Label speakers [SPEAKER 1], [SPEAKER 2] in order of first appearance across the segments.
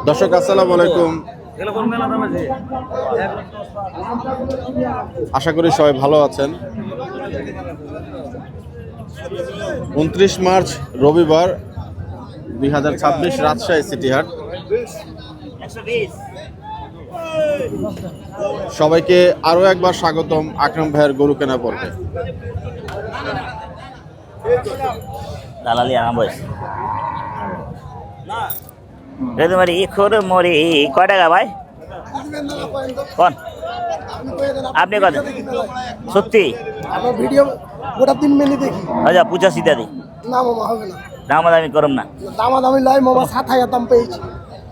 [SPEAKER 1] দর্শক আসসালামু আলাইকুম, আশা করি সবাই ভালো আছেন। 29 মার্চ রবিবার 2026 রাজশাহী সিটি হাট। সবাইকে আরো একবার স্বাগতম আকরাম ভাইয়ের গরু কেনা পর্বে।
[SPEAKER 2] দালালি আরাম বয়স রেদুমারি খোর মরি কয় টাকা ভাই কোন আপনি কত সত্যি
[SPEAKER 3] আপনার ভিডিও গোটা 3 মিনিট দেখি।
[SPEAKER 2] আচ্ছা 85 দাদি
[SPEAKER 3] না মামা হবে না,
[SPEAKER 2] দামাদামি করুন না।
[SPEAKER 3] দামাদামি লাই মামা 7000 দাম পেয়েছি।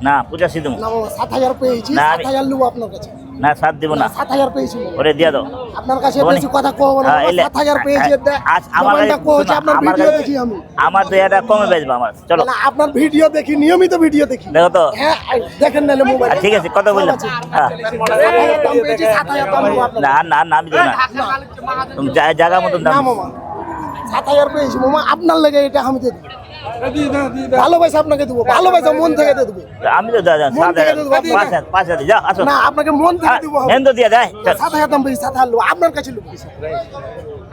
[SPEAKER 2] না 85 দেবো
[SPEAKER 3] না মামা 7000 পেয়েছি,
[SPEAKER 2] না,
[SPEAKER 3] 7000 নেবো আপনার কাছে।
[SPEAKER 2] না 7 দেবো না,
[SPEAKER 3] 7000 পেয়েছি
[SPEAKER 2] ওরে দিয়া দাও।
[SPEAKER 3] আপনার কাছে বেশি কথা কব না, 7000 পেয়েছি।
[SPEAKER 2] আমার
[SPEAKER 3] কোচ আপনার ভিডিও দেখি আমি,
[SPEAKER 2] আমার তো এটা কমে বেচবো আমার। চলো
[SPEAKER 3] না আপনার ভিডিও দেখি, নিয়মিত ভিডিও দেখি।
[SPEAKER 2] দেখো তো,
[SPEAKER 3] হ্যাঁ দেখেন নালে মোবাইল।
[SPEAKER 2] ঠিক আছে কত বললাম? হ্যাঁ
[SPEAKER 3] 7000 দাম পেয়েছি, 7000 দাম নেবো আপনার।
[SPEAKER 2] না না না আমি দেবো না, তুমি জায়গা মতন দাম।
[SPEAKER 3] না মামা 7000 পেয়েছি মামা, আপনার লাগে এটা আমি দেব। ভালোবাসা আপনাকে দেবো, ভালোবাসা মন থেকে দেবো।
[SPEAKER 2] আমি তো দাদা 5,000 যা আসো
[SPEAKER 3] না আপনাকে মন থেকে দেবো।
[SPEAKER 2] মেন তো দিয়ে দেয়
[SPEAKER 3] 7000 দাম পেয়েছি, 7000 নেবো আপনার কাছে নেবো,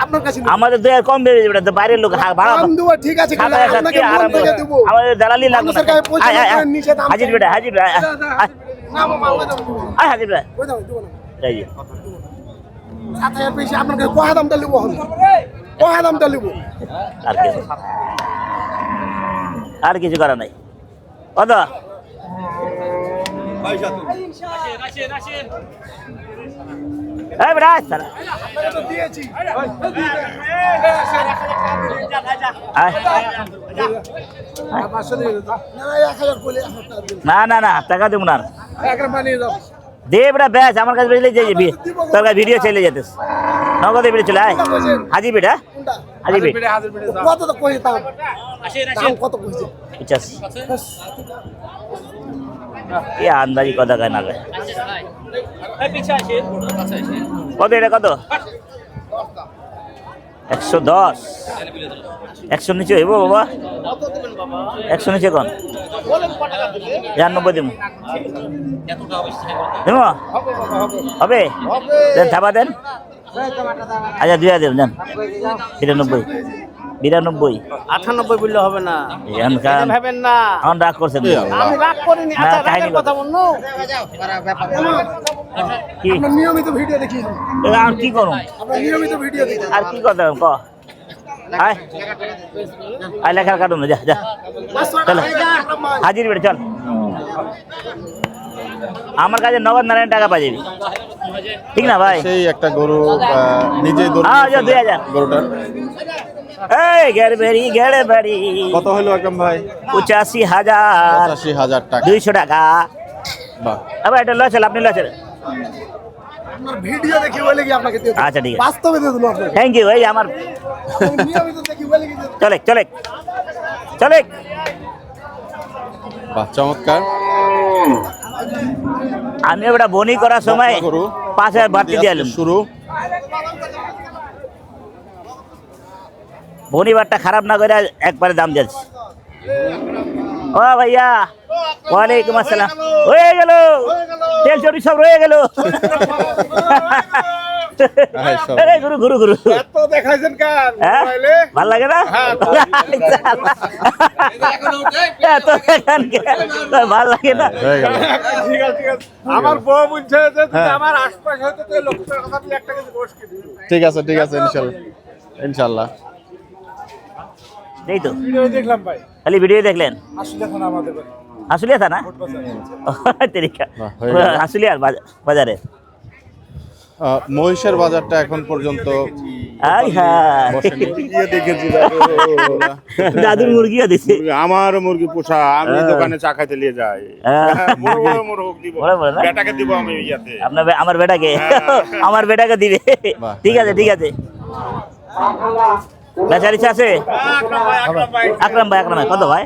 [SPEAKER 3] আপনার কাছে নেবো।
[SPEAKER 2] আমাদের তো আর কম বেড়ে যাবে, তো বাইরের লোক ভাড়া
[SPEAKER 3] দাম দেবো, ঠিক আছে, কিন্তু আপনাকে মন থেকে দেবো।
[SPEAKER 2] আমাদের দালালি লাগবে না।
[SPEAKER 3] মানুষের গায়ে পয়সা লাগবে, নিচে দাম।
[SPEAKER 2] হাজির বেটা হাজির বেটা
[SPEAKER 3] না মামা ওই দাম দেবো না,
[SPEAKER 2] আয় হাজির বেটা
[SPEAKER 3] ওই দাম দেবো না।
[SPEAKER 2] এই যে
[SPEAKER 3] 7000 পেয়েছি, আপনাকে কয় দামটা নেবো আমি, কয় দামটা নেবো।
[SPEAKER 2] আর কিছু করার নাই। কত এই বেটা সারা
[SPEAKER 3] আপনাকে তো দিয়েছি।
[SPEAKER 2] আয়
[SPEAKER 3] না 1000 বলে 1000 টাকা দিন।
[SPEAKER 2] না না না টাকা দেবো না,
[SPEAKER 3] একবার বানিয়ে দাও।
[SPEAKER 2] দে বেটা ব্যাস আমার কাছে বেরিয়ে যাবি, তোর কাছে ভিডিও চলে যেতেস নগদে বেরিয়ে চলে আয়। হাজি বেটা
[SPEAKER 3] কোনটা?
[SPEAKER 2] হাজি বেট
[SPEAKER 3] কত তো কই দাম, দাম কত কইছে?
[SPEAKER 2] 85 এ আন্দাজি কথা কয় না কয়। কত এটা কত? 110 100 নিচে হইব বাবা, 100 নিচে কোন 90 দিব দেব হবে দেন, থাবা দেন। আচ্ছা 2000 দেন দেন 92
[SPEAKER 4] 98 বললে হবে না, ভাবেন না
[SPEAKER 2] এখন রাগ করছেন
[SPEAKER 4] আমি রাগ করিনি।
[SPEAKER 2] না,
[SPEAKER 4] আচ্ছা
[SPEAKER 2] কাহিনী
[SPEAKER 4] রাগের কথা বলনো,
[SPEAKER 2] কি
[SPEAKER 3] আপনার নিয়মিত ভিডিও দেখি,
[SPEAKER 2] আর কি করুন
[SPEAKER 3] আপনার নিয়মিত ভিডিও দেখি।
[SPEAKER 2] আর কি কথা ক আয় আয় লেখার কাটুন যা যা চল হাজির বেড়ে চল। আমার কাছে নগদ নারায়ণ টাকা পাই যাবি, ঠিক না ভাই?
[SPEAKER 1] সেই একটা গরু নিজেই দৌড়
[SPEAKER 2] আচ্ছা 2000
[SPEAKER 1] গরুটার
[SPEAKER 2] এই গেড়বেড়ি গেড়বেড়ি
[SPEAKER 1] কত হলো আকরাম ভাই?
[SPEAKER 2] 85,000
[SPEAKER 1] 85,000 টাকা।
[SPEAKER 2] 200 টাকা।
[SPEAKER 1] বাহ,
[SPEAKER 2] আবার এটা লচল আপনি লচল।
[SPEAKER 3] আপনার ভিডিও দেখি বলে কি আপনাকে দিয়ে দেব।
[SPEAKER 2] আচ্ছা ঠিক আছে,
[SPEAKER 3] বাস্তবে দিয়ে দেব আপনাকে।
[SPEAKER 2] থ্যাংক ইউ ভাই। আমার
[SPEAKER 3] আপনি নিয়মিত দেখি বলে কি দিয়ে দেব।
[SPEAKER 2] চলে চলে চলে
[SPEAKER 1] বাহ, চমৎকার
[SPEAKER 2] আমি ওটা বনি করার সময়
[SPEAKER 1] গরু
[SPEAKER 2] 5,000 বাড়তি দিয়ে এলাম।
[SPEAKER 1] শুরু।
[SPEAKER 2] বনিবারটা খারাপ না করে একবারে দাম যাচ্ছে। ও ভাইয়া ওয়ালাইকুম আসসালাম। হয়ে গেল তেল চড়ি সব রয়ে গেল। আরে গুরু গুরু গুরু
[SPEAKER 3] এত দেখাইছেন কার
[SPEAKER 2] হ্যাঁ?
[SPEAKER 3] মোবাইলে?
[SPEAKER 2] ভাল লাগে না? এত দেখান কেন? তোর ভাল লাগে না?
[SPEAKER 1] হয়ে গেল।
[SPEAKER 3] ঠিক আছে ঠিক আছে। আমার বউ বলছে যে তুমি আমার আশপাশ হয়তো তুই লোকটার কথা বলে একটা কিছু গোশ কিনে দিও।
[SPEAKER 1] ঠিক আছে ঠিক আছে, ইনশাল্লাহ ইনশাল্লাহ।
[SPEAKER 2] এই তো
[SPEAKER 3] ভিডিও দেখলাম ভাই,
[SPEAKER 2] খালি ভিডিও দেখলেন?
[SPEAKER 3] আসলে এখন আমাদের বাড়ি।
[SPEAKER 2] হাসুলিয়া থানা? তেরিকা
[SPEAKER 1] বাহ, হয়ে গেল।
[SPEAKER 2] হাসুলিয়ার বাজারে।
[SPEAKER 1] মহিষের বাজারটা এখন পর্যন্ত
[SPEAKER 2] আই হ্যাঁ
[SPEAKER 1] বসেনি।
[SPEAKER 5] দেখেছি
[SPEAKER 2] দাদুর মুরগিও দিছে।
[SPEAKER 5] আমার মুরগি পোষা, আমি
[SPEAKER 2] হ্যাঁ।
[SPEAKER 5] দোকানে চা খাইতে নিয়ে যাই।
[SPEAKER 2] হ্যাঁ।
[SPEAKER 5] বড় বড় মোরগ দিব,
[SPEAKER 2] বড় বড় না?
[SPEAKER 5] বেটাকে দিব আমি ইয়াতে।
[SPEAKER 2] আমার বেটাকে আমার বেটাকে দিবে।
[SPEAKER 1] বাহ।
[SPEAKER 2] ঠিক আছে ঠিক আছে। বেচারি আছে আকরাম ভাই কত ভাই?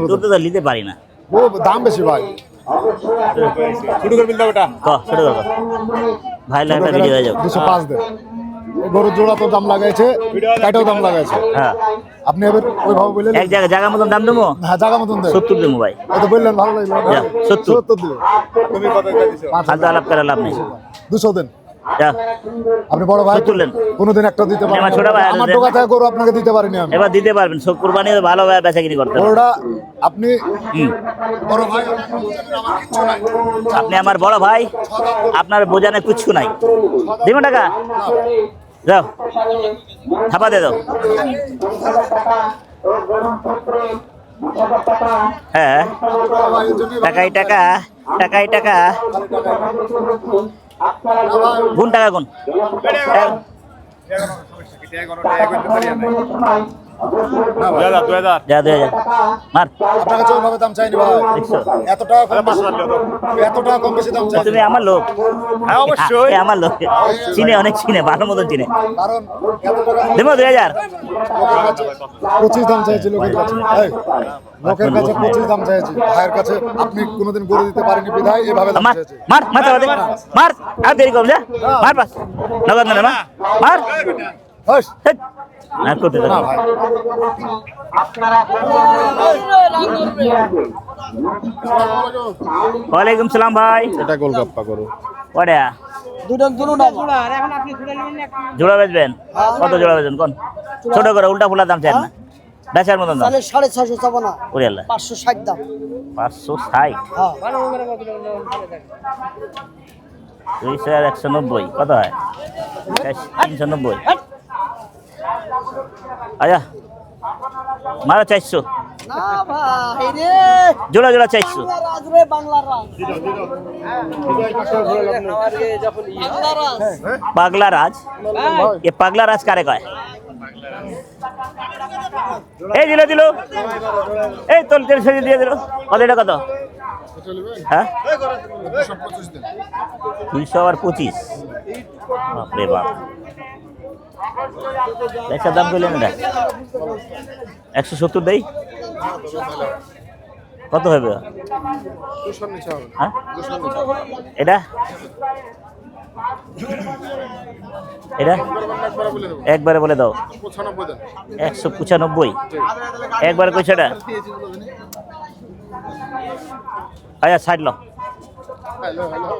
[SPEAKER 2] তোর তো নিতে পারি না,
[SPEAKER 3] দাম বেশি ভাই।
[SPEAKER 5] শুরু করবেন দাও ওটা।
[SPEAKER 2] ক ছোট ভাই একটা ভিডিও হয়ে যাবে
[SPEAKER 6] 205 দেন। এই গরুর জোড়া তো দাম লাগাইছে, কাটাও দাম লাগাইছে।
[SPEAKER 2] হ্যাঁ
[SPEAKER 6] আপনি এবার ওইভাবে বললেন,
[SPEAKER 2] এক জায়গা মতন দাম দেবো।
[SPEAKER 6] হ্যাঁ জায়গা মতন দেন।
[SPEAKER 2] 70 দেবো ভাই।
[SPEAKER 6] এই তো বললেন ভালো লাগলো।
[SPEAKER 2] যা, 70
[SPEAKER 6] 70 দিও। তুমি কত দিছো?
[SPEAKER 2] ফালতু আলাপ করে লাভ নেই।
[SPEAKER 6] 200 দেন।
[SPEAKER 2] যা,
[SPEAKER 6] আপনি বড় ভাই
[SPEAKER 2] 70 দেন।
[SPEAKER 6] কোনোদিন একটা দিতে পারেন
[SPEAKER 2] আমার ছোট ভাই
[SPEAKER 6] আমার
[SPEAKER 2] দেন।
[SPEAKER 6] দোকান থেকে গরু আপনাকে দিতে পারিনি আমি।
[SPEAKER 2] এবার দিতে পারবেন, সব কুরবানি ভালো বেচা কিনি করতে হবে।
[SPEAKER 6] গরুটা আপনি
[SPEAKER 2] হুম।
[SPEAKER 6] বড় ভাই, আমার কিচ্ছু নাই।
[SPEAKER 2] আপনি আমার বড় ভাই, আপনার বোঝানে কিচ্ছু নাই। দিবেন টাকা? যাও, থাপা দে দাও। হ্যাঁ, টাকাই টাকা, টাকাই টাকা। গুণ টাকা গুণ।
[SPEAKER 5] দুই হাজার
[SPEAKER 2] যা 2000 মার।
[SPEAKER 6] আপনার কাছে ওইভাবে দাম চাইনি ভাই।
[SPEAKER 2] 100।
[SPEAKER 6] এত টাকা কম বেশি, এত টাকা কম বেশি দাম চাই।
[SPEAKER 2] তুমি আমার লোক।
[SPEAKER 5] হ্যাঁ অবশ্যই।
[SPEAKER 2] এ আমার লোক, চিনে, অনেক চিনে, ভালো মতন চিনে।
[SPEAKER 6] কারণ এত টাকা
[SPEAKER 2] দেবো 2000।
[SPEAKER 6] 25 দাম চাইছি লোকের কাছে। এই, লোকের কাছে 25 দাম চাইছি, ভাইয়ের কাছে আপনি কোনোদিন গরু দিতে পারেনি বিধায় এভাবে দাম
[SPEAKER 2] মার
[SPEAKER 6] চাইছি।
[SPEAKER 2] মার মার চাপা দে, মার। আর দেরি করব, যা মার পাস। নগদ না মা, মার।
[SPEAKER 6] হস
[SPEAKER 2] হেৎ, আর করতে
[SPEAKER 6] না
[SPEAKER 2] দাও।
[SPEAKER 6] ভাই,
[SPEAKER 2] ওয়ালাইকুম সালাম ভাই।
[SPEAKER 1] এটা গোলগাপ্পা গরু।
[SPEAKER 2] ওটা
[SPEAKER 4] আর এখন আপনি ঘুরে নেবেন না একটু।
[SPEAKER 2] জোড়া বেচবেন? কত জোড়া বেচবেন কোন? ছোট করে উল্টা ফুলা দাম চাই না, বেচার মতন দাম।
[SPEAKER 3] 650 চাবো না,
[SPEAKER 2] ওরে আল্লাহ,
[SPEAKER 3] 560 দাম।
[SPEAKER 2] 560।
[SPEAKER 3] হ্যাঁ
[SPEAKER 4] ভালো করে কত করে দেন।
[SPEAKER 2] 200 আর 190 কত হয়? 390। আচ্ছা, মারা 400।
[SPEAKER 3] না ভাই রে,
[SPEAKER 2] জোড়া জোড়া 400।
[SPEAKER 3] রাজ রে, বাংলার রাজ।
[SPEAKER 2] পাগলা রাজ। এ পাগলা রাজ কারে কয়? এই দিল দিল, এই তোর তেল সেজে দিয়ে দিল। কত এটা কত? হ্যাঁ 200 আর 25। বাপরে বাপ, একটা দাম করলেন এটা 170 দেই। কত হবে? হ্যাঁ এটা এটা একবারে বলে দাও। 195। একবারে কইছে এটা। আচ্ছা সাইড লো,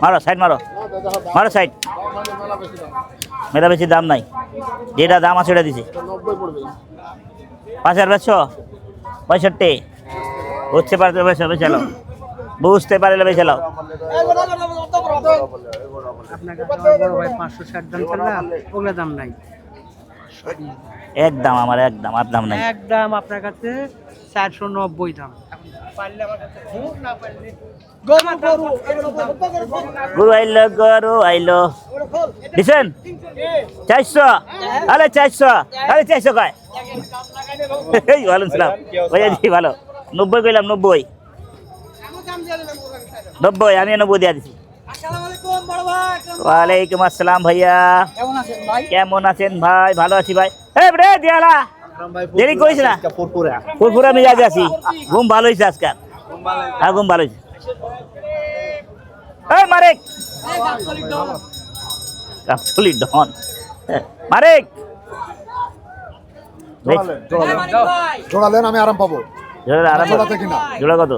[SPEAKER 2] মারো সাইড, মারো মারো সাইড। মেলা বেশি দাম নাই, যেটা দাম আছে ওটা দিছি। 5000 বেচছো? 65। বুঝতে পারতে বেচালো, বুঝতে পারলে বেচালো।
[SPEAKER 4] আপনার কাছে আমার বড় ভাই 560 দাম চাইলে ওগুলা দাম নাই।
[SPEAKER 2] একদম আমার, একদম আর দাম নাই।
[SPEAKER 4] একদম আপনার কাছে 490 দাম। পারলে আমার কাছে খুব, না পারলে
[SPEAKER 2] গরু আইলো, গরু আইলো। দিছেন 400? আরে 400, আরে 400 কয়। এই ভালো ছিলাম ভাইয়া জি, ভালো। 90 কইলাম, 90 90, আমি 90 দিয়া দিছি। ওয়ালাইকুম আসসালাম ভাইয়া,
[SPEAKER 3] কেমন আছেন ভাই?
[SPEAKER 2] কেমন আছেন ভাই? ভালো আছি ভাই। এই রে দিয়ালা, দেরি করিস না, ফুরফুরা মেজাজে আছি। ঘুম ভালো হয়েছে আজকাল। হ্যাঁ ঘুম ভালো হয়েছে। এই মারেক, কাপচলি ডন মারেক।
[SPEAKER 6] জোড়ালেন আমি আরাম পাবো।
[SPEAKER 2] জোড়া আরাম,
[SPEAKER 6] জোড়াতে কিনা
[SPEAKER 2] জোড়া কত?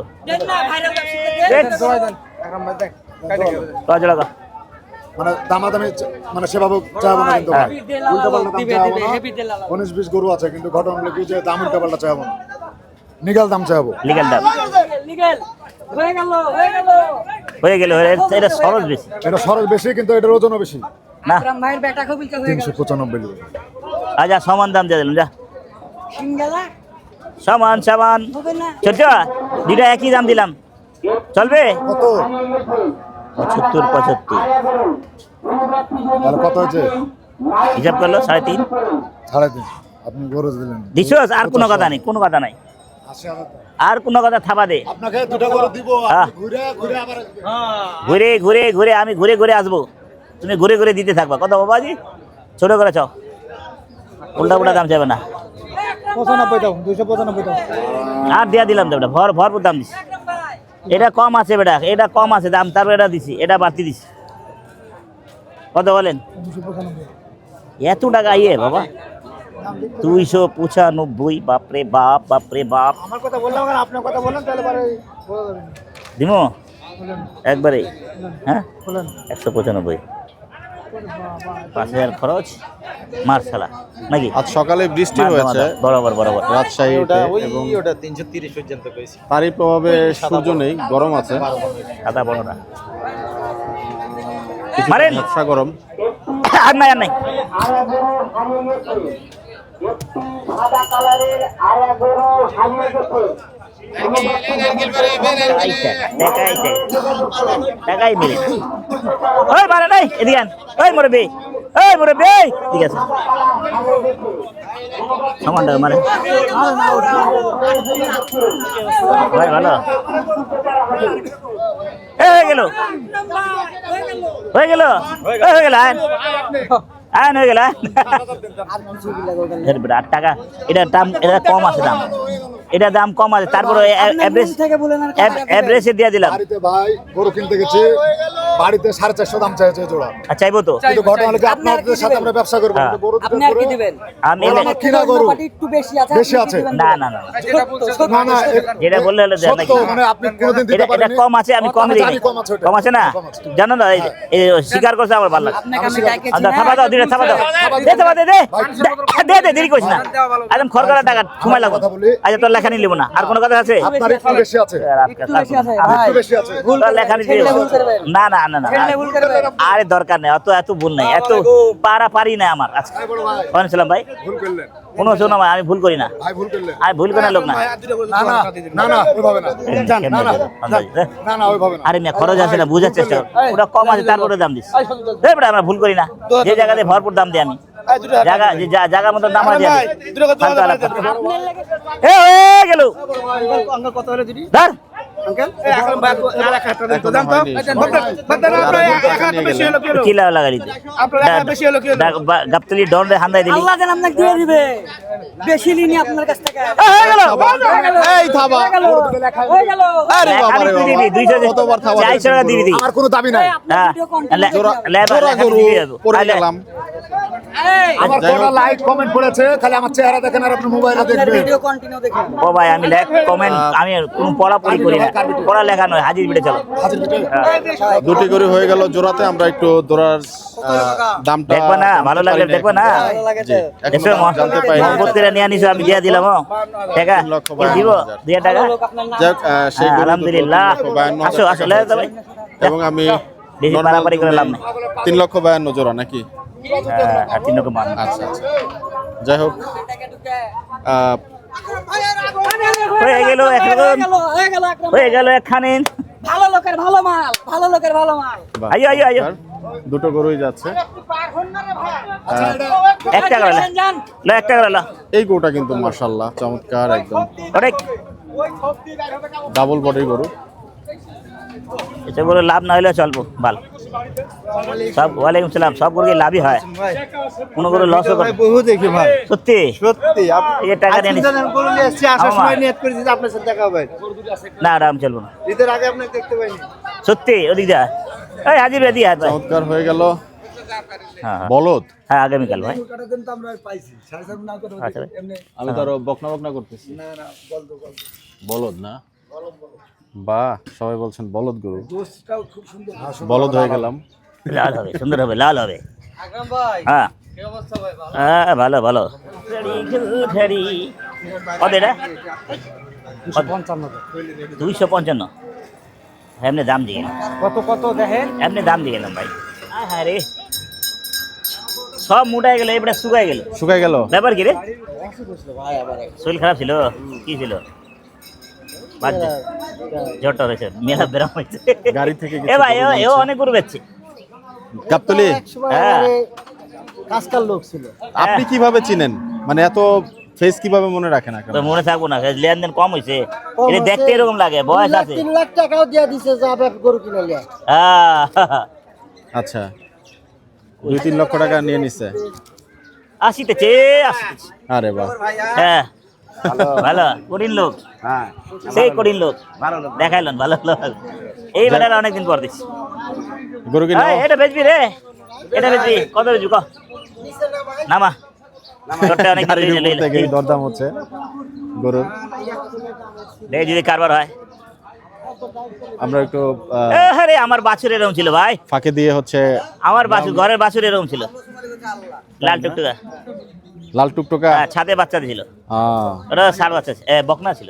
[SPEAKER 2] জোড়া কত?
[SPEAKER 6] মানে দামাদামি মানে সেভাবে চাইবো না কিন্তু
[SPEAKER 2] হ্যাঁ।
[SPEAKER 6] উল্টা পাল্টা দাম চাইবো না। 19-20 গরু আছে কিন্তু ঘটনা হলো কি যে দাম উল্টা পাল্টা চাইবো না, নিগাল দাম চাইবো।
[SPEAKER 2] লিগেল দাম হয়ে গেল। এটা সরজ বেশি,
[SPEAKER 6] এটা খরচ বেশি কিন্তু এটার ওজনও বেশি।
[SPEAKER 2] না
[SPEAKER 6] 395 লিটার।
[SPEAKER 2] আচ্ছা সমান দাম দিয়ে দিলাম, যা সমান সমান। চলছে, দুইটা একই দাম দিলাম, চলবে?
[SPEAKER 6] কত
[SPEAKER 2] 75 75
[SPEAKER 6] তাহলে কত হয়েছে?
[SPEAKER 2] হিসাব করলো 3.5।
[SPEAKER 6] 3.5 আপনি গরু দিলেন।
[SPEAKER 2] দিছস? আর কোনো কথা নেই, কোনো কথা নাই,
[SPEAKER 6] 80,000
[SPEAKER 2] আর কোনো কথা থাবা দে।
[SPEAKER 6] আপনাকে দুটো গরু দিব,
[SPEAKER 2] হ্যাঁ।
[SPEAKER 6] আপনি ঘুরে ঘুরে আবার
[SPEAKER 2] ঘুরে ঘুরে ঘুরে আমি ঘুরে ঘুরে আসবো, তুমি ঘুরে ঘুরে দিতে থাকবা। কত বাবাজি? ছোট করে চাও, উল্টা উল্টা দাম চাইবে না।
[SPEAKER 3] 95 দাও, 295 দাও।
[SPEAKER 2] আর দিয়া দিলাম তো, ভরপুর দাম দিছি। এটা কম আছে বেটা, এটা কম আছে দাম, তারপর এটা দিছি, এটা বাড়তি দিছি। কত বলেন?
[SPEAKER 3] 295
[SPEAKER 2] এত টাকা ইয়ে বাবা, 295। বাপরে বাপ, বাপরে বাপ।
[SPEAKER 3] আমার কথা বললাম আর আপনার কথা বলেন তাহলে পরে বলা যাবে না।
[SPEAKER 2] দিমো একবারে, হ্যাঁ
[SPEAKER 3] বলেন
[SPEAKER 2] 195। 5000 খরচ মার শালা নাকি?
[SPEAKER 1] আজ সকালে বৃষ্টি হয়েছে
[SPEAKER 2] বরাবর বরাবর।
[SPEAKER 1] রাজশাহীতে এবং
[SPEAKER 7] ওটা 330 পর্যন্ত কইছি।
[SPEAKER 1] তারই প্রভাবে সূর্য নেই, গরম আছে,
[SPEAKER 2] সাদা বড়টা মারেন।
[SPEAKER 1] ব্যবসা গরম।
[SPEAKER 2] আর নাই, আর নাই। টাকাই মেরে ওই মারে নাই, এদিকে আন। ওই মুরব্বি, ওই মুরব্বি, ঠিক আছে সমানটা মারে ভাই, ভালো হয়ে গেল, হয়ে গেল, হয়ে গেল। আন হয়ে গেল। 8 টাকা, এটার দাম, এটা কম আছে দাম, এটা দাম কম আছে। তারপরে এভারেজে দিয়ে দিলাম।
[SPEAKER 6] বাড়িতে ভাই গরু কিনতে গেছি, বাড়িতে 450 দাম চাইছে জোড়া।
[SPEAKER 2] আর চাইবো তো,
[SPEAKER 6] কিন্তু ঘটনা হলো কি আপনাদের সাথে আমরা ব্যবসা করবো,
[SPEAKER 2] হ্যাঁ।
[SPEAKER 6] কিন্তু গরু
[SPEAKER 4] আপনি আর কি দিবেন?
[SPEAKER 2] আমি
[SPEAKER 6] ওরা আমার কিনা গরু
[SPEAKER 4] একটু বেশি আছে,
[SPEAKER 6] বেশি আছে।
[SPEAKER 2] না না না,
[SPEAKER 6] না না
[SPEAKER 2] যেটা বললে হলে দেন নাকি?
[SPEAKER 6] সত্য, মানে আপনি কোনোদিন দিতে
[SPEAKER 2] এটা
[SPEAKER 6] পারেননি।
[SPEAKER 2] কম আছে, আমি কম দিই।
[SPEAKER 6] জানি কম আছে ওটা।
[SPEAKER 2] কম আছে না,
[SPEAKER 6] কম আছে।
[SPEAKER 2] জানো না, এই স্বীকার করছে আমার ভালো লাগে।
[SPEAKER 4] আপনাকে আমি ডাকেছি
[SPEAKER 2] আচ্ছা
[SPEAKER 4] না?
[SPEAKER 2] থাপা দাও, দিলে থাপা দাও, দে থাপা দে, দে দে দে, দেরি করিস না, একদম খরগড়া টাকা সময় লাগবে।
[SPEAKER 6] কথা বলি।
[SPEAKER 2] আচ্ছা তোর লেখা নিয়ে নেবো না, আর কোনো কথা আছে?
[SPEAKER 6] আপনার একটু বেশি আছে,
[SPEAKER 4] একটু বেশি আছে
[SPEAKER 2] আমি
[SPEAKER 4] ভাই।
[SPEAKER 6] একটু বেশি আছে।
[SPEAKER 2] তোর লেখা নিয়ে
[SPEAKER 4] ছেলে ভুল করবেন।
[SPEAKER 2] না না না না,
[SPEAKER 4] ছেলে ভুল করবেন।
[SPEAKER 2] আরে দরকার নেই, এত ভুল নাই, এত পারি না আমার। আচ্ছা
[SPEAKER 6] ভাই বড় ভাই
[SPEAKER 2] ওয়ালাইকুম ভাই,
[SPEAKER 6] ভুল করলেন,
[SPEAKER 2] কোনো শোনো ভাই, আমি ভুল করি না,
[SPEAKER 6] ভাই ভুল করলেন।
[SPEAKER 2] আমি ভুল করে লোক না।
[SPEAKER 6] না না না না ওইভাবে না, জান না না না না ওইভাবে না।
[SPEAKER 2] আরে মেয়ে খরচ আছে না, বুঝার চেষ্টা কর। ওটা কম আছে তারপরে দাম দিস। বেটা আমরা ভুল করি না, যে জায়গাতে ভরপুর দাম দিই আমি, জায়গা যে জায়গার মতো দাম আছে। এ হয়ে গেল
[SPEAKER 3] কত হলো দিদি
[SPEAKER 2] ধর,
[SPEAKER 3] আঙ্কেল এখন ভাই আর এক হাতে তো দাম তো বদনা আপনারা এক হাতে বেশি হলো কি হলো
[SPEAKER 2] কি লাগা লাগাই দিতে
[SPEAKER 3] আপনারা এক হাতে বেশি হলো কি হলো
[SPEAKER 2] গাবতলি ডন রে হান্দাই দিলি।
[SPEAKER 4] আল্লাহ জান আপনাকে দিয়ে দিবে, বেশি লিনি আপনার কাছ থেকে।
[SPEAKER 2] হয়ে গেল,
[SPEAKER 1] এই থাবা।
[SPEAKER 4] হয়ে গেল।
[SPEAKER 1] আরে বাবা
[SPEAKER 2] খালি
[SPEAKER 1] রে
[SPEAKER 2] তুই দিবি,
[SPEAKER 1] বাবা।
[SPEAKER 2] 200
[SPEAKER 1] কতবার থাবা
[SPEAKER 2] 400 টাকা দিবি দি।
[SPEAKER 6] আমার কোনো দাবি নাই,
[SPEAKER 4] আপনার
[SPEAKER 2] হ্যাঁ
[SPEAKER 4] ভিডিও কন্টেন্ট
[SPEAKER 1] জোড়া গরু পড়ে গেলাম।
[SPEAKER 6] আমার
[SPEAKER 1] যাই হোক।
[SPEAKER 6] কোটা লাইক কমেন্ট পড়েছে, খালি আমার চেহারা দেখেন আর আপনি মোবাইলে
[SPEAKER 4] আপনার
[SPEAKER 6] দেখবেন।
[SPEAKER 4] ভিডিও কন্টিনিউ দেখুন।
[SPEAKER 2] ও ভাই আমি লেখ কমেন্ট, আমি কোনো পড়াপড়ি করি না, পড়া লেখা নয়, হাজির বিটে চলো।
[SPEAKER 6] হাজির পিঠে
[SPEAKER 1] দুটি গরু হয়ে গেল জোড়াতে, আমরা একটু দোড়ার দামটা
[SPEAKER 2] দেখবো না, ভালো লাগলে দেখবো না।
[SPEAKER 4] ভালো লাগে
[SPEAKER 1] জি,
[SPEAKER 4] তো।
[SPEAKER 1] এখন
[SPEAKER 2] দেখছো
[SPEAKER 1] জানতে পাইনি।
[SPEAKER 2] মহব্বতেরা নিয়ে নিছো, আমি দিয়ে দিলাম। টাকা
[SPEAKER 1] 3,52,000
[SPEAKER 2] দিব, দিয়ে টাকা।
[SPEAKER 4] লোক আপনার নাম
[SPEAKER 1] যাক, সেই
[SPEAKER 2] হ্যাঁ,
[SPEAKER 1] গরু দুটো
[SPEAKER 2] আলহামদুলিল্লাহ।
[SPEAKER 1] 3,52,000
[SPEAKER 2] আসো আসো, লে যাও ভাই।
[SPEAKER 1] এবং আমি
[SPEAKER 2] বেশি
[SPEAKER 1] normal
[SPEAKER 2] পারাপারি করে লাভ নেই।
[SPEAKER 1] 3,52,000 জোড়া নাকি?
[SPEAKER 2] হ্যাঁ, আর 3 রকম মানুষ।
[SPEAKER 1] আচ্ছা আচ্ছা, যাই হোক আহ,
[SPEAKER 2] হয়ে গেল একরকম,
[SPEAKER 4] হয়ে গেল আকরাম।
[SPEAKER 2] হয়ে গেল একখানে।
[SPEAKER 4] ভালো লোকের ভালো মাল, ভালো লোকের ভালো মাল।
[SPEAKER 1] বাহ।
[SPEAKER 2] আইয়ো আইয়ো আইয়ো,
[SPEAKER 1] দুটো গরুই যাচ্ছে।
[SPEAKER 2] 1 টাকা করে
[SPEAKER 4] যান।
[SPEAKER 2] লো, 1 টাকা করে লো।
[SPEAKER 1] এই গরুটা কিন্তু মাশাআল্লাহ চমৎকার, একদম
[SPEAKER 2] অনেক
[SPEAKER 1] ডাবল বডির গরু।
[SPEAKER 2] এটা বলে লাভ না হলে চলবো, ভালো সব। ওয়ালাইকুম সালাম। সব গরুকে লাভই হয়, কোনো গরু লসও করে।
[SPEAKER 7] বহু দেখি ভাই,
[SPEAKER 2] সত্যি
[SPEAKER 7] সত্যি
[SPEAKER 2] এই যে টাকা নিয়ে নিস।
[SPEAKER 7] গরু নিয়ে আসছি, আসার
[SPEAKER 2] আমার
[SPEAKER 7] সময়
[SPEAKER 2] মা।
[SPEAKER 7] নিয়ত করেছি যে আপনার সাথে দেখা হবে।
[SPEAKER 2] না আরাম চলবো না,
[SPEAKER 7] ঈদের আগে আপনাকে দেখতে পাইনি।
[SPEAKER 2] সত্যি ওদিক যা। এই হাজির রেডি হাত ভাই।
[SPEAKER 1] চমৎকার হয়ে গেল
[SPEAKER 2] হ্যাঁ হ্যাঁ।
[SPEAKER 1] বলদ।
[SPEAKER 2] হ্যাঁ আগামীকাল ভাই। আচ্ছা ভাই।
[SPEAKER 1] আমি তো আরো বকনা বকনা করতেছি। বলদ না, বাহ, সবাই বলছেন বলদ গরু। বলদ হয়ে গেলাম।
[SPEAKER 2] লাল হবে, সুন্দর হবে, লাল হবে।
[SPEAKER 7] আকরাম ভাই,
[SPEAKER 2] হ্যাঁ
[SPEAKER 7] কি অবস্থা ভাই? ভালো।
[SPEAKER 2] হ্যাঁ, ভালো ভালো। কত এটা? 255। এমনি দাম দিয়ে গেলাম,
[SPEAKER 4] কত কত দেখেন।
[SPEAKER 2] এমনি দাম দিয়ে গেলাম ভাই। হ্যাঁ রে, সব মুটাই গেল, এবারে শুকাই গেল।
[SPEAKER 1] শুকাই গেল।
[SPEAKER 2] ব্যাপার কি রে? শরীর খারাপ ছিল, কি ছিল? জ্বর টর হয়েছে, মেলা বেরাম হয়েছে।
[SPEAKER 1] গাড়ি থেকে
[SPEAKER 2] এ ভাই এও অনেক গরু বেচছে।
[SPEAKER 1] গাবতলি।
[SPEAKER 2] হ্যাঁ
[SPEAKER 3] কাজকার লোক ছিল
[SPEAKER 1] আপনি কিভাবে চিনেন, মানে এত ফেস কিভাবে মনে রাখেন?
[SPEAKER 2] তো মনে থাকবো না, লেনদেন কম হয়েছে, এটা দেখতে এরকম লাগে, বয়স আছে।
[SPEAKER 3] 3 লাখ টাকাও দিয়ে দিছে যে আপনি গরু কিনে নিয়ে
[SPEAKER 2] হ্যাঁ
[SPEAKER 1] আচ্ছা, 2-3 লক্ষ টাকা নিয়ে নিচ্ছে।
[SPEAKER 2] আসিতেছে আসিতেছে।
[SPEAKER 1] আরে বাহ,
[SPEAKER 2] হ্যাঁ ভালো কঠিন লোক, সেই কঠিন লোক দেখাইলেন, ভালো লোক। এই বেটারা অনেকদিন পর দিচ্ছি।
[SPEAKER 1] গরু কিনে
[SPEAKER 2] এটা বেচবি রে? এটা বেশি কত বেশি ক নামা তোরটা অনেক দূরে
[SPEAKER 1] গাড়ির
[SPEAKER 2] চলে
[SPEAKER 1] উপর থেকে দরদাম হচ্ছে গরুর।
[SPEAKER 2] এই যদি কারবার হয়
[SPEAKER 1] আমরা একটু
[SPEAKER 2] আরে আমার বাছুর এরকম ছিল ভাই,
[SPEAKER 1] ফাঁকে দিয়ে হচ্ছে
[SPEAKER 2] আমার বাছুর ঘরের বাছুর এরকম ছিল, লাল টুকটুকা।
[SPEAKER 1] লাল টুকটুকা।
[SPEAKER 2] হ্যাঁ, ছাদে বাচ্চা ছিল, ওটা ষাট বাচ্চা বকনা ছিল।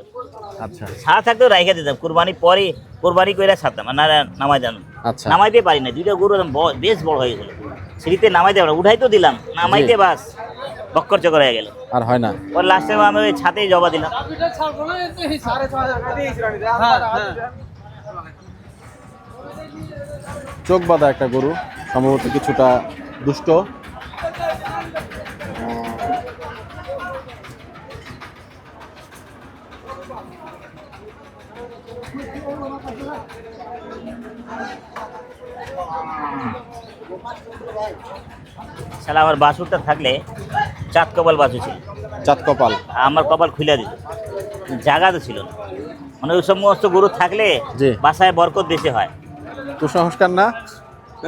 [SPEAKER 1] আচ্ছা
[SPEAKER 2] ছাড় থাকতেও রাইখে দিতাম, কুরবানি পরে কুরবানি করে ছাড়তাম, না নামাই দিতাম।
[SPEAKER 1] আচ্ছা।
[SPEAKER 2] নামাইতে পারি না, দুইটা গরু একদম বেশ বড় হয়ে গেছিল, সিঁড়িতে নামাইতে পারি, উঠাই তো দিলাম, নামাইতে বাস বক্কর চক্কর হয়ে গেল।
[SPEAKER 1] আর হয় না।
[SPEAKER 2] ওর লাস্টে আমি ওই ছাতেই জবা দিলাম।
[SPEAKER 1] চোখ বাঁধা একটা গরু, সম্ভবত কিছুটা দুষ্ট।
[SPEAKER 2] শালা আমার বাছুরটা থাকলে চাঁদ কপাল বাছুর ছিল,
[SPEAKER 1] চাঁদ কপাল।
[SPEAKER 2] আমার কপাল খুলে দিত, জায়গা তো ছিল না। মানে ওই সমস্ত গরু থাকলে
[SPEAKER 1] জি।
[SPEAKER 2] বাসায় বরকত বেশি হয়।
[SPEAKER 1] কুসংস্কার না?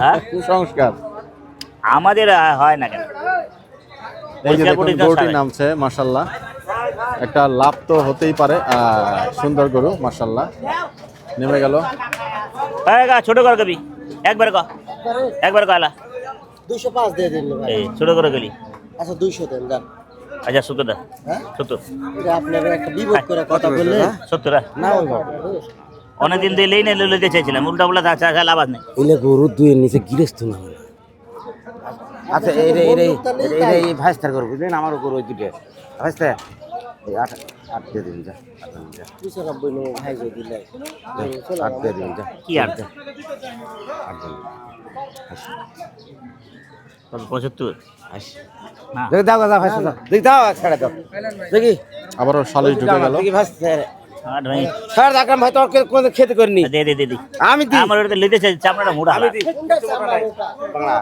[SPEAKER 2] হ্যাঁ,
[SPEAKER 1] কুসংস্কার।
[SPEAKER 2] আমাদের হয় না কেন?
[SPEAKER 1] এই যে
[SPEAKER 2] পরিষ্কার
[SPEAKER 1] দেখুন
[SPEAKER 2] পরিচ্ছন্ন
[SPEAKER 1] গরুটির
[SPEAKER 2] সারাই।
[SPEAKER 1] নামছে মাশাল্লাহ, একটা লাভ তো হতেই পারে। সুন্দর গরু মাশাল্লাহ। নেমে গেল।
[SPEAKER 2] ছোট কর কবি, একবার কয়লা
[SPEAKER 3] 205 দিয়ে দিন ভাই।
[SPEAKER 2] এই ছোট করে গেলি।
[SPEAKER 3] আচ্ছা 200 দেন যান।
[SPEAKER 2] আচ্ছা 70 দা,
[SPEAKER 3] হ্যাঁ?
[SPEAKER 2] 70
[SPEAKER 3] এটা আপনারা একটা বিপদ করে কথা বললে
[SPEAKER 2] 70
[SPEAKER 3] না ওই বাবা।
[SPEAKER 2] অনেকদিন দিয়ে লেই না লইতে চাইছিলাম, উল্টা পাল্টা চা লাভ নেই।
[SPEAKER 8] এলে গরু দুয়ের নিচে গিরেস্ত না হলে। আচ্ছা এই ভাইস্তার গরু বুঝলেন, আমারও গরু ওই দুটো ভাইস্তা এই আট দিয়ে দিন যা,
[SPEAKER 3] 290 নো ভাই গো দিলে।
[SPEAKER 8] আট দিয়ে দিন যা।
[SPEAKER 2] কি আর 75 না
[SPEAKER 8] দেখ দাও দাও ভাইস্তা দাও, দেখ দাও ছেড়ে দাও দেখি।
[SPEAKER 1] আবারও সালিশ ঢুকে গেল।
[SPEAKER 8] দেখি ভাইস্তা
[SPEAKER 2] আট ভাই
[SPEAKER 8] ছেড়ে দাও, কারণ ভাই তোর কোনো খেতে করিনি।
[SPEAKER 2] দে দে দে দে
[SPEAKER 8] আমি দিই,
[SPEAKER 2] আমার ওটা লইতে চাই, চামড়াটা মোটা
[SPEAKER 8] আমি দিই বাংলা।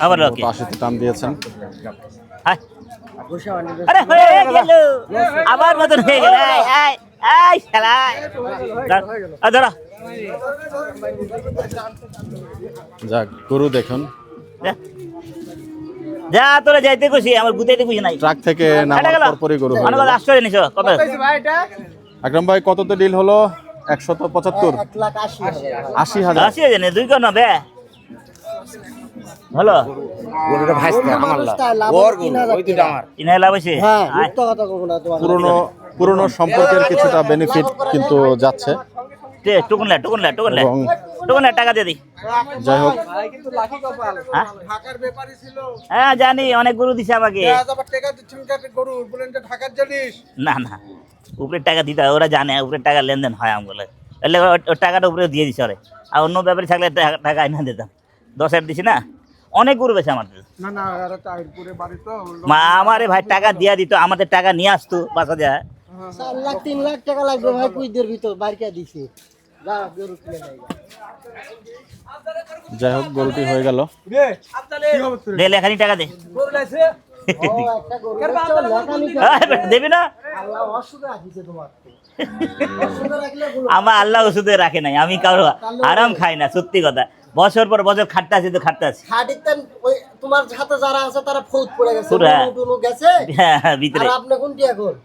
[SPEAKER 2] আবার ওকে
[SPEAKER 1] 80 টান দিয়েছেন।
[SPEAKER 2] হাই আরে হয়ে গেল, আবার মতন হয়ে গেল। আয় আয় আয় শালা ধরো
[SPEAKER 1] যাক, গরু দেখুন
[SPEAKER 2] যা। যা তোরা যাইতে খুশি, আমার গুতাইতে খুশি নাই।
[SPEAKER 1] ট্রাক থেকে নামার পরপরই গরু হয়ে
[SPEAKER 2] অনেক
[SPEAKER 1] গেল।
[SPEAKER 2] আশ্চর্য নিছ কত
[SPEAKER 1] আকরাম ভাই কততে ডিল হলো? 175, 80,000।
[SPEAKER 2] 80 জানে 2 কোন বে হলো
[SPEAKER 8] গরুটা ভাইস্তা আমার লাভ, ওর গরু ওই দুটো আমার।
[SPEAKER 2] কিনে লাভ হইছে।
[SPEAKER 3] হ্যাঁ,
[SPEAKER 2] আয়।
[SPEAKER 3] মিথ্যা কথা কব না তোমার।
[SPEAKER 1] পুরনো সম্পর্কের কিছুটা বেনিফিট কিন্তু যাচ্ছে।
[SPEAKER 2] দে টুকুনলা
[SPEAKER 1] এবং
[SPEAKER 2] টাকা দিয়ে দি।
[SPEAKER 1] যাই হোক,
[SPEAKER 2] হ্যাঁ?
[SPEAKER 7] ঢাকার ব্যাপারই ছিল।
[SPEAKER 2] হ্যাঁ জানি, অনেক গরু দিছে আমাকে।
[SPEAKER 7] আবার টাকা দিচ্ছেন কাকে গরু বলেন যে ঢাকার জিনিস।
[SPEAKER 2] না না, উপরের টাকা দিতে হয়, ওরা জানে উপরের টাকা লেনদেন হয় আমগুলো, তাহলে ওর টাকাটা উপরে দিয়ে দিছে ওরে। আর অন্য ব্যাপারে থাকলে টাকা আইনা দিতাম। 10,000 দিছি না, অনেক গরু বেছে আমার।
[SPEAKER 7] না না আর চাইরপুরে বাড়ি তো।
[SPEAKER 2] মা আমারে ভাই টাকা দিয়া দিত, আমাদের টাকা নিয়ে আসতো বাসা যায়।
[SPEAKER 3] 4 লাখ 3 লাখ টাকা লাগবে ভাই কুইদের ভিতর বাইরকা দিছে। যা গরু কিনে যাই।
[SPEAKER 1] যাই হোক, গরুটি হয়ে গেল।
[SPEAKER 2] দে লেখানি টাকা দে।
[SPEAKER 3] ও একটা গরু লেখানি
[SPEAKER 2] দেবি না?
[SPEAKER 3] আল্লাহ অসুখ রাখিছে তোমার। অসুখ রাখলে গরু
[SPEAKER 2] আমার আল্লাহ ওষুধে রাখে নাই, আমি কারো আরাম খাই না, সত্যি কথা। বছর পর বছর খাটতে আছি তো খাটতে আছি।
[SPEAKER 3] খাটিতেন ওই তোমার হাতে যারা আছে তারা ফৌত পড়ে গেছে,
[SPEAKER 2] পুরা।
[SPEAKER 3] টুনু গেছে।
[SPEAKER 2] হ্যাঁ, ভিতরে
[SPEAKER 3] আর আপনি কোনটি এখন?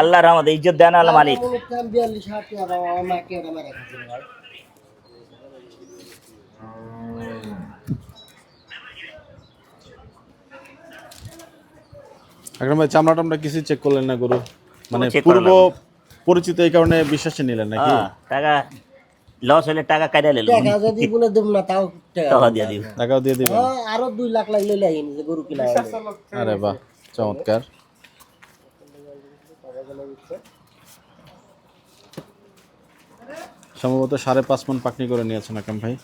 [SPEAKER 2] আল্লাহর রহমতে ইজ্জত দেন আল্লাহ মালিক।
[SPEAKER 3] 42 টাকা আমাকে মেরে খাচ্ছে ভাই।
[SPEAKER 1] আকরাম ভাই চামড়া টামড়া কিছু চেক করলেন না গরু? মানে
[SPEAKER 2] check
[SPEAKER 1] পূর্ব
[SPEAKER 2] করা
[SPEAKER 1] পরিচিত, এই কারণে বিশ্বাসে নিলেন নাকি?
[SPEAKER 2] হ্যাঁ, টাকা লস হলে টাকা কাইরা লেলো,
[SPEAKER 3] টাকা যদি বলে দেব না তাও
[SPEAKER 2] টাকা দিয়ে দিব।
[SPEAKER 1] টাকাও দিয়ে দিবেন?
[SPEAKER 3] আরো 2 লাখ লাগলে লাইনি যে গরু কিনা হবে।
[SPEAKER 1] আরে বাহ, চমৎকার। সম্ভবত 5.5 মণ পাকনি করে নিয়েছেন আকরাম ভাই।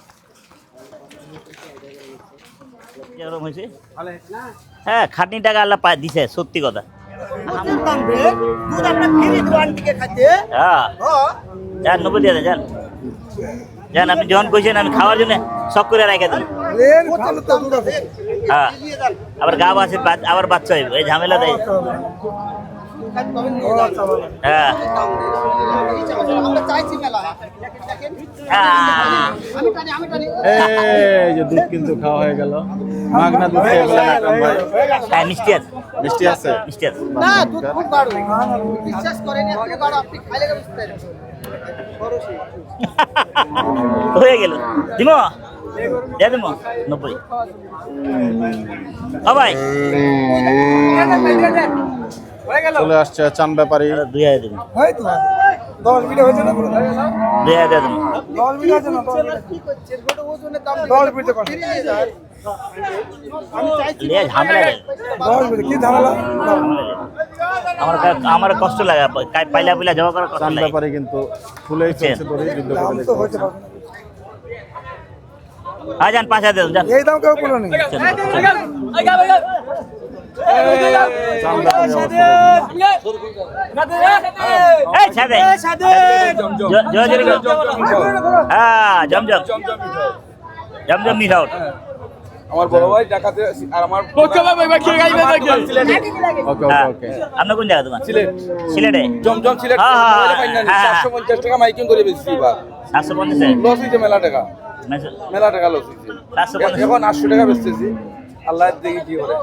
[SPEAKER 2] এরকম হয়েছে। হ্যাঁ, খাটনি টাকা আল্লাহ দিছে, সত্যি কথা।
[SPEAKER 3] দুধ আমরা ফ্রি দেব আন্টিকে খাইতে।
[SPEAKER 2] হ্যাঁ, যান 90 দিয়ে দেন, যান যান। আপনি যখন কইছেন আমি খাওয়ার জন্য শখ করে রাখা দিন। হ্যাঁ, আবার গা আছে, আবার বাচ্চা হইব, এই ঝামেলা দেয়। হ্যাঁ
[SPEAKER 1] এই যে দুধ কিন্তু খাওয়া হয়ে গেল, মাগনা দুধ খেয়ে গেলেন আকরাম ভাই।
[SPEAKER 2] হ্যাঁ মিষ্টি আছে,
[SPEAKER 1] মিষ্টি আছে?
[SPEAKER 2] মিষ্টি আছে।
[SPEAKER 3] না দুধ খুব গাঢ় বিশ্বাস করেন এত গাঢ় আপনি খাইলে বুঝতে
[SPEAKER 2] হয়ে গেল দিম দিয়ে দিম 90। ও ভাই
[SPEAKER 1] চলে আসছে চান ব্যাপারী।
[SPEAKER 2] 2000 দিম,
[SPEAKER 3] হয়তো 10 মিনিট হয়েছে না
[SPEAKER 2] 2000 দিয়ে দিম।
[SPEAKER 3] 10 মিনিট আছে না 10 মিনিট কষ্ট
[SPEAKER 2] লিয়ে ঝামেলা লাগে।
[SPEAKER 3] 10 মিনিট কি ঝামেলা
[SPEAKER 2] আমার কষ্ট লাগে, পাইলা পাইলা জমা করার কষ্ট
[SPEAKER 1] চান
[SPEAKER 2] লাগে।
[SPEAKER 1] ব্যাপারী কিন্তু ফুলেই চলছে দড়ি, যুদ্ধ করে
[SPEAKER 3] দাম তো
[SPEAKER 1] দেখতে
[SPEAKER 3] হইতে
[SPEAKER 1] পাচ্ছেন।
[SPEAKER 3] পারবে না
[SPEAKER 2] হ্যাঁ যান 5000 দিয়ে যান।
[SPEAKER 3] এই দাম কেউ বলো নেই
[SPEAKER 2] চলো, চলো।
[SPEAKER 1] চান ব্যাপারী অবস্থা
[SPEAKER 2] এই ছাদে জয় হ্যাঁ জমজম জমজম মিট আউট।
[SPEAKER 7] আমার বড় ভাই ঢাকাতে আর আমার
[SPEAKER 1] ওকে ওকে
[SPEAKER 2] হ্যাঁ।
[SPEAKER 1] ওকে।
[SPEAKER 2] আপনার কোন জায়গা তোমার?
[SPEAKER 7] সিলেট
[SPEAKER 2] সিলেটে।
[SPEAKER 7] জমজম সিলেট
[SPEAKER 2] হ্যাঁ, হ্যাঁ।
[SPEAKER 7] 750 টাকা মাইকিং করে বেচছি এবার
[SPEAKER 2] 750
[SPEAKER 7] লস হইছে মেলা টাকা লস হইছে
[SPEAKER 2] 750।
[SPEAKER 7] এখন 800 টাকা বেচতেছি আল্লাহ দেখি কি করে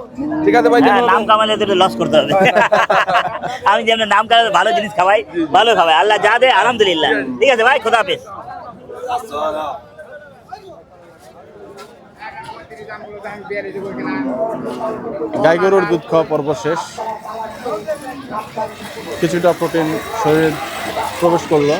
[SPEAKER 7] ঠিক আছে ভাই
[SPEAKER 2] হ্যাঁ, নাম কামালে তো লস করতে হবে। আমি যেমন নাম কামালে ভালো জিনিস খাওয়াই, ভালো খাওয়াই, আল্লাহ যা দে আলহামদুলিল্লাহ। ঠিক আছে ভাই, খোদা হাফেজ।
[SPEAKER 1] গাই গরুর দুধ খাওয়া পর্ব শেষ। কিছুটা প্রোটিন শরীরে প্রবেশ করলো।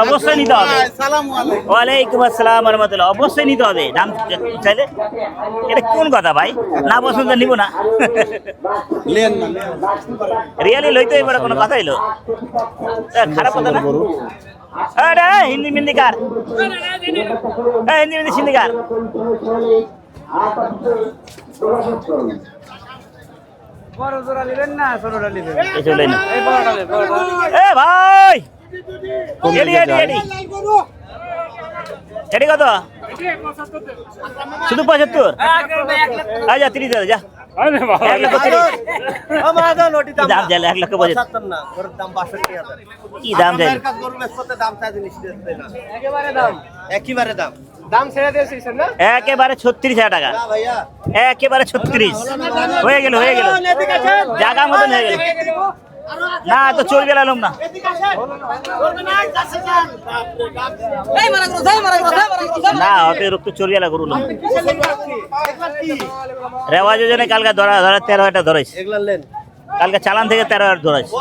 [SPEAKER 2] অবশ্যই নিতে হবে। ওয়ালাইকুম আসসালাম ওয়া রাহমাতুল্লাহ। অবশ্যই নিতে হবে দাম চাইলে। এটা কোন কথা ভাই, না পছন্দ নিব না। রিয়ালি লইতে এবার কোনো কথা হইলো? খারাপ কথা না।
[SPEAKER 1] গরু
[SPEAKER 2] আরে হিন্দি মিন্দি কার, হিন্দি মিন্দি সিন্দি কার।
[SPEAKER 4] বড় জোড়া নেবেন না ছোটটা নেবেন?
[SPEAKER 2] এই চলে না।
[SPEAKER 4] এই বড়টা নেবেন, বড়টা।
[SPEAKER 2] এ ভাই
[SPEAKER 1] কোন
[SPEAKER 2] এডি
[SPEAKER 1] দিকে
[SPEAKER 2] এডি
[SPEAKER 1] যায়?
[SPEAKER 2] এডি এডি কত? শুধু 75। আচ্ছা 30 দাও যা। 1,30,000 দাম চাইলে 1,75,000 কি দাম চাইলে?
[SPEAKER 3] একেবারে দাম
[SPEAKER 4] দাম ছেড়ে দিয়েছিস না?
[SPEAKER 2] একেবারে 36,000 টাকা, একেবারে 36। হয়ে গেল হয়ে গেল, জায়গা মতন হয়ে গেল। না তো চলবে এলাম না। না অত রক্ত চর্বি এলা করুন রেওয়াজ জন্য কালকে ধরা 13,000 ধরেছে। কালকে চালান থেকে 13,000 ধরেছে।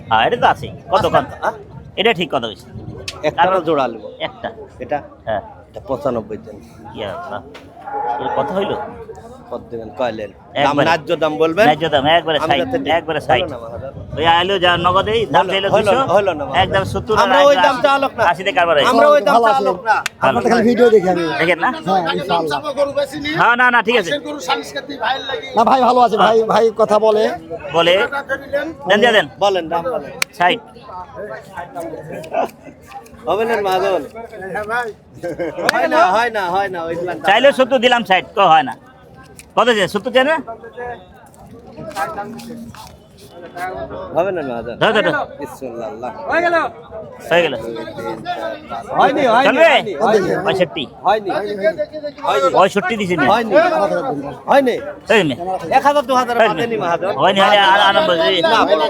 [SPEAKER 2] হ্যাঁ এটা তো আছে। কত কত এটা ঠিক কথা হয়েছে।
[SPEAKER 8] একটা জোড়া নেবো
[SPEAKER 2] একটা
[SPEAKER 8] এটা
[SPEAKER 2] হ্যাঁ
[SPEAKER 8] এটা 95 দেন
[SPEAKER 2] কি এর কথা হইলো?
[SPEAKER 8] কত দেবেন কইলেন দাম
[SPEAKER 2] একবারে।
[SPEAKER 8] ন্যায্য দাম বলবেন
[SPEAKER 2] ন্যায্য দাম একবারে
[SPEAKER 8] আমরা
[SPEAKER 2] সাইড,
[SPEAKER 8] তো-
[SPEAKER 2] একবারে সাইড।
[SPEAKER 8] হলো না মহাজন।
[SPEAKER 2] ওই আইলো যা নগদেই দাম চাইলো
[SPEAKER 8] হলো
[SPEAKER 2] 200,
[SPEAKER 8] না, হলো না মহাজন।
[SPEAKER 2] একদম 70
[SPEAKER 8] আমরা ওই দাম চালক না
[SPEAKER 2] 80 তে কারবার হয়েছে।
[SPEAKER 8] আমরা ওই দাম চালক না
[SPEAKER 3] আপনার খালি ভিডিও দেখি আমি
[SPEAKER 2] দেখেন না?
[SPEAKER 3] হ্যাঁ ইনশাআল্লাহ
[SPEAKER 2] হ্যাঁ না না ঠিক আছে
[SPEAKER 3] না ভাই ভালো আছে ভাই ভাই কথা বলে
[SPEAKER 2] বলে দেন দিয়ে দেন
[SPEAKER 8] বলেন দাম বলেন
[SPEAKER 2] সাইড।
[SPEAKER 8] হবে না মহাজন হয় না ওইগুলা দাম।
[SPEAKER 2] চাইলে 70 দিলাম সাইড, কো হয় না। কত চাই? 70 চাই না?
[SPEAKER 8] হবে না মহাজন
[SPEAKER 2] ধর ধর ধর।
[SPEAKER 8] বিসমিল্লাহ
[SPEAKER 4] হয়ে গেল।
[SPEAKER 2] হয়ে গেল
[SPEAKER 8] হয়নি
[SPEAKER 2] চলবে?
[SPEAKER 8] হয়নি
[SPEAKER 2] 65
[SPEAKER 8] হয়নি
[SPEAKER 2] 65 দিছি না।
[SPEAKER 8] হয়নি হয়নি
[SPEAKER 2] এই নে
[SPEAKER 8] 1000 2000 বাদেনি মহাজন
[SPEAKER 2] হয়নি হয়নি আনন্দ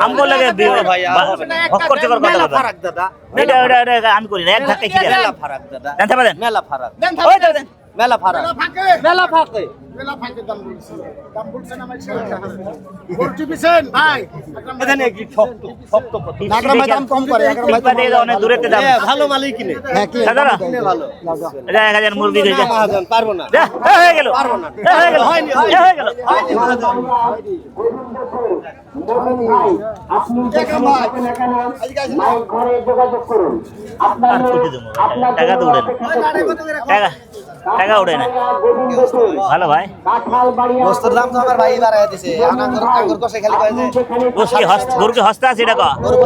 [SPEAKER 2] আমগো লাগে
[SPEAKER 8] ভাইয়া, হবে না।
[SPEAKER 2] ভক্কর চকর কথা
[SPEAKER 8] মেলা
[SPEAKER 2] বলবা।
[SPEAKER 8] ফারাক দাদা
[SPEAKER 2] এটা আমি করি না, এক ধাক্কায় খিরে
[SPEAKER 8] মেলা ফারাক দাদা
[SPEAKER 2] দেন থাবা দেন।
[SPEAKER 8] মেলা ফারাক
[SPEAKER 2] ওই দাও দেন
[SPEAKER 4] মেলা ফাড়া মেলা ফাঁকে
[SPEAKER 6] মেলা ফাঁকে দাম বলছি দাম বলছেন আমার গরুটি বিছেন ভাই
[SPEAKER 4] এখানে কি শক্ত শক্ত
[SPEAKER 6] আকরাম ভাই দাম কম করে আকরাম ভাই
[SPEAKER 2] ঠিক বাদে অনেক দূরেতে দাম
[SPEAKER 4] ভালো মালই কিনে
[SPEAKER 6] হ্যাঁ কি
[SPEAKER 2] দাদা
[SPEAKER 4] ভালো
[SPEAKER 2] এটা 1000 মুরগি হয়ে যায়
[SPEAKER 4] পারবো না
[SPEAKER 2] যা হয়ে গেল হয়ে গেল হয়ে গেল আর ছুটি দেবো টাকা তো উড়ে না টাকা উড়ে না ভালো ভাই
[SPEAKER 4] বস্তুর দাম তো আমার ভাই বাড়ায় দিছে আঙ্গুর কষে খালি কয় যে
[SPEAKER 2] গরুকে হস্তা আছে এটা কো
[SPEAKER 4] গরু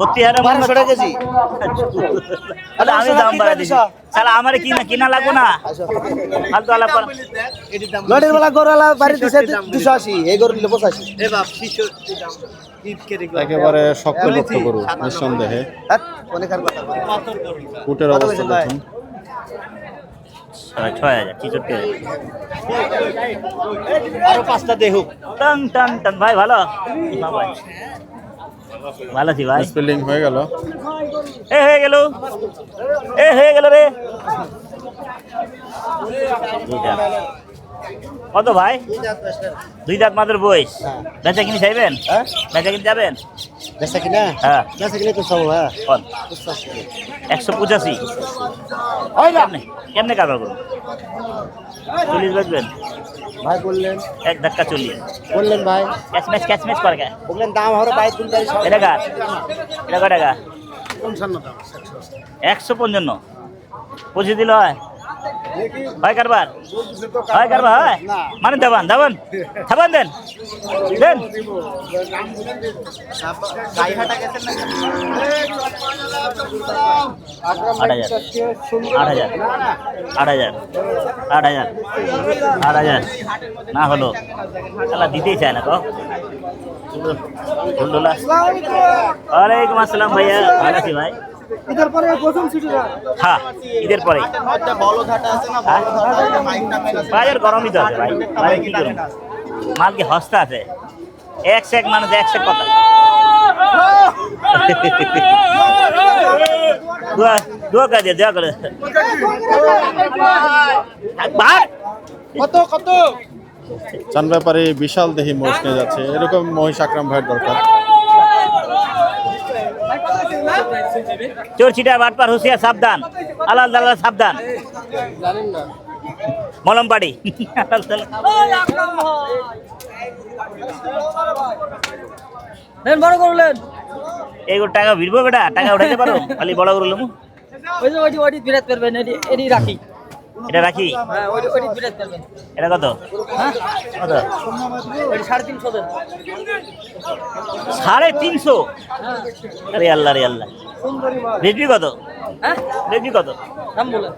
[SPEAKER 2] 32,000
[SPEAKER 4] 1200 টাকা কেজি
[SPEAKER 2] তাহলে আমি দাম বাড়াই দিছি তাহলে আমারে কিনা লাগবো না ফালতু আলাপ কর
[SPEAKER 4] লটের বেলা গরুলা বাড়ি দিছে 280 এই গরু নিলে 85 এ বাপ 600 দাম
[SPEAKER 1] একেবারে শক্ত লক্ষ্য গরু নিঃসন্দেহে
[SPEAKER 4] অনেক আর কথা
[SPEAKER 1] কুটের অবস্থা দেখুন
[SPEAKER 2] 6,000
[SPEAKER 4] আরো পাঁচটা দেহুক
[SPEAKER 2] টান টান টান ভাই ভালো ভালো আছি ভাই
[SPEAKER 1] স্পেলিং হয়ে গেল
[SPEAKER 2] হয়ে গেল রে কত ভাই 2 দাঁত মাত্র বয়স বেচা কিনে চাইবেন বেচা কিনে যাবেন
[SPEAKER 4] বেচা কিনা
[SPEAKER 2] হ্যাঁ
[SPEAKER 4] বেচা কিনা তো সব হ্যাঁ
[SPEAKER 2] কত 185 কেমনে কারবার করুন 40 বেচবেন
[SPEAKER 4] ভাই বললেন
[SPEAKER 2] এক ধাক্কা 40
[SPEAKER 4] বললেন ভাই
[SPEAKER 2] ক্যাচ ম্যাচ করে কে
[SPEAKER 4] বললেন দাম হরে ভাই 3
[SPEAKER 2] এটা কত টাকা
[SPEAKER 6] 55 দাম
[SPEAKER 2] 155 পৌঁছে দিল হয় কারবার হয় মানে দেবান থাবান দেন আট হাজার না হলো তাহলে দিতেই চায় না তো ওয়ালাইকুম আসসালাম ভাইয়া ভালো আছি ভাই
[SPEAKER 3] ঈদের পরে প্রথম ছুটি
[SPEAKER 2] হ্যাঁ ঈদের পরে বাজার গরমই তো আছে ভাই বাজার কি করুন মাল কি হস্তা আছে এক সেক মানুষ এক সেক কথা দোয়া করে দোয়া করে
[SPEAKER 3] কত
[SPEAKER 1] চান ব্যাপারে বিশাল দেহি মহিষ নিয়ে যাচ্ছে এরকম মহিষ আকরাম ভাইয়ের দরকার
[SPEAKER 2] চোর চিটার বাটপার হুঁশিয়ার সাবধান আলাল দালাল সাবধান মলম পাড়ি
[SPEAKER 4] বড় করলেন
[SPEAKER 2] এইগুলো টাকা ভিড়বো বেটা টাকা উঠাইতে পারো খালি বড় করলো
[SPEAKER 4] ওই যে ওইটি বিরাট করবেন এটি রাখি
[SPEAKER 2] এটা রাখি
[SPEAKER 4] হ্যাঁ ওইটি বিরাট করবেন
[SPEAKER 2] এটা কত
[SPEAKER 4] হ্যাঁ
[SPEAKER 2] কত
[SPEAKER 4] ওইটি 350 দেন
[SPEAKER 2] 350 আরে আল্লাহ বেচবি কত
[SPEAKER 4] হ্যাঁ
[SPEAKER 2] বেচবি কত
[SPEAKER 4] দাম বলেন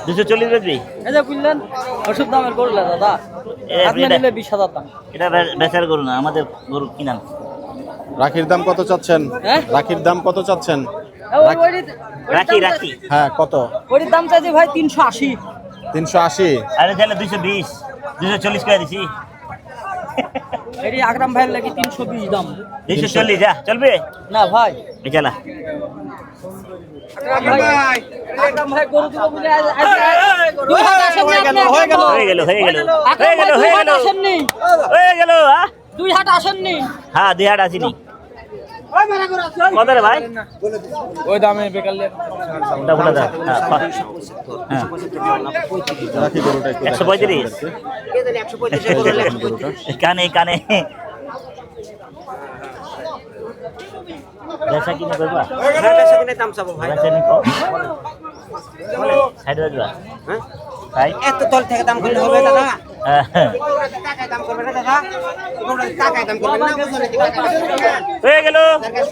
[SPEAKER 2] 240 বেচবি
[SPEAKER 4] এই যে বুঝলেন ওষুধ দামের করলে দাদা আপনি নিলে 20,000 দাম
[SPEAKER 2] এটা বেচার গরু না আমাদের গরু কিনান
[SPEAKER 1] রাখির দাম কত চাচ্ছেন
[SPEAKER 4] হ্যাঁ?
[SPEAKER 1] রাখির দাম কত চাচ্ছেন
[SPEAKER 2] রাখি
[SPEAKER 1] হ্যাঁ কত
[SPEAKER 4] ওইটির দাম চাইছি ভাই 380
[SPEAKER 1] 380
[SPEAKER 2] আরে তাহলে 220 240 করে দিছি
[SPEAKER 4] এটি আকরাম ভাইয়ের লাগি 320 দাম
[SPEAKER 2] 240 যা চলবে
[SPEAKER 4] না ভাই
[SPEAKER 2] বেচালা
[SPEAKER 4] আকরাম ভাই গরু দিব বলে দুই হাত আসেননি আপনি
[SPEAKER 2] হয়ে গেল
[SPEAKER 4] আসেননি
[SPEAKER 2] হয়ে গেল
[SPEAKER 4] দুই হাত আসেননি
[SPEAKER 2] হ্যাঁ 2 হাট আসিনি কত রে ভাই
[SPEAKER 7] ওই দামে বেকারলে
[SPEAKER 2] ওটা বলে দাও হ্যাঁ
[SPEAKER 1] রাখি গরুটা একটু
[SPEAKER 2] 135 কানে বেচা কিনে করবা
[SPEAKER 4] বেচা কিনে দাম চাবো ভাই
[SPEAKER 2] বেচা নি কও সাইড বাজবা
[SPEAKER 4] হ্যাঁ
[SPEAKER 2] ভাই
[SPEAKER 4] এত তল থেকে দাম করলে হবে দাদা
[SPEAKER 2] হ্যাঁ
[SPEAKER 4] টাকায় দাম করবে না দাদা টাকায় দাম করবে না
[SPEAKER 2] হয়ে গেল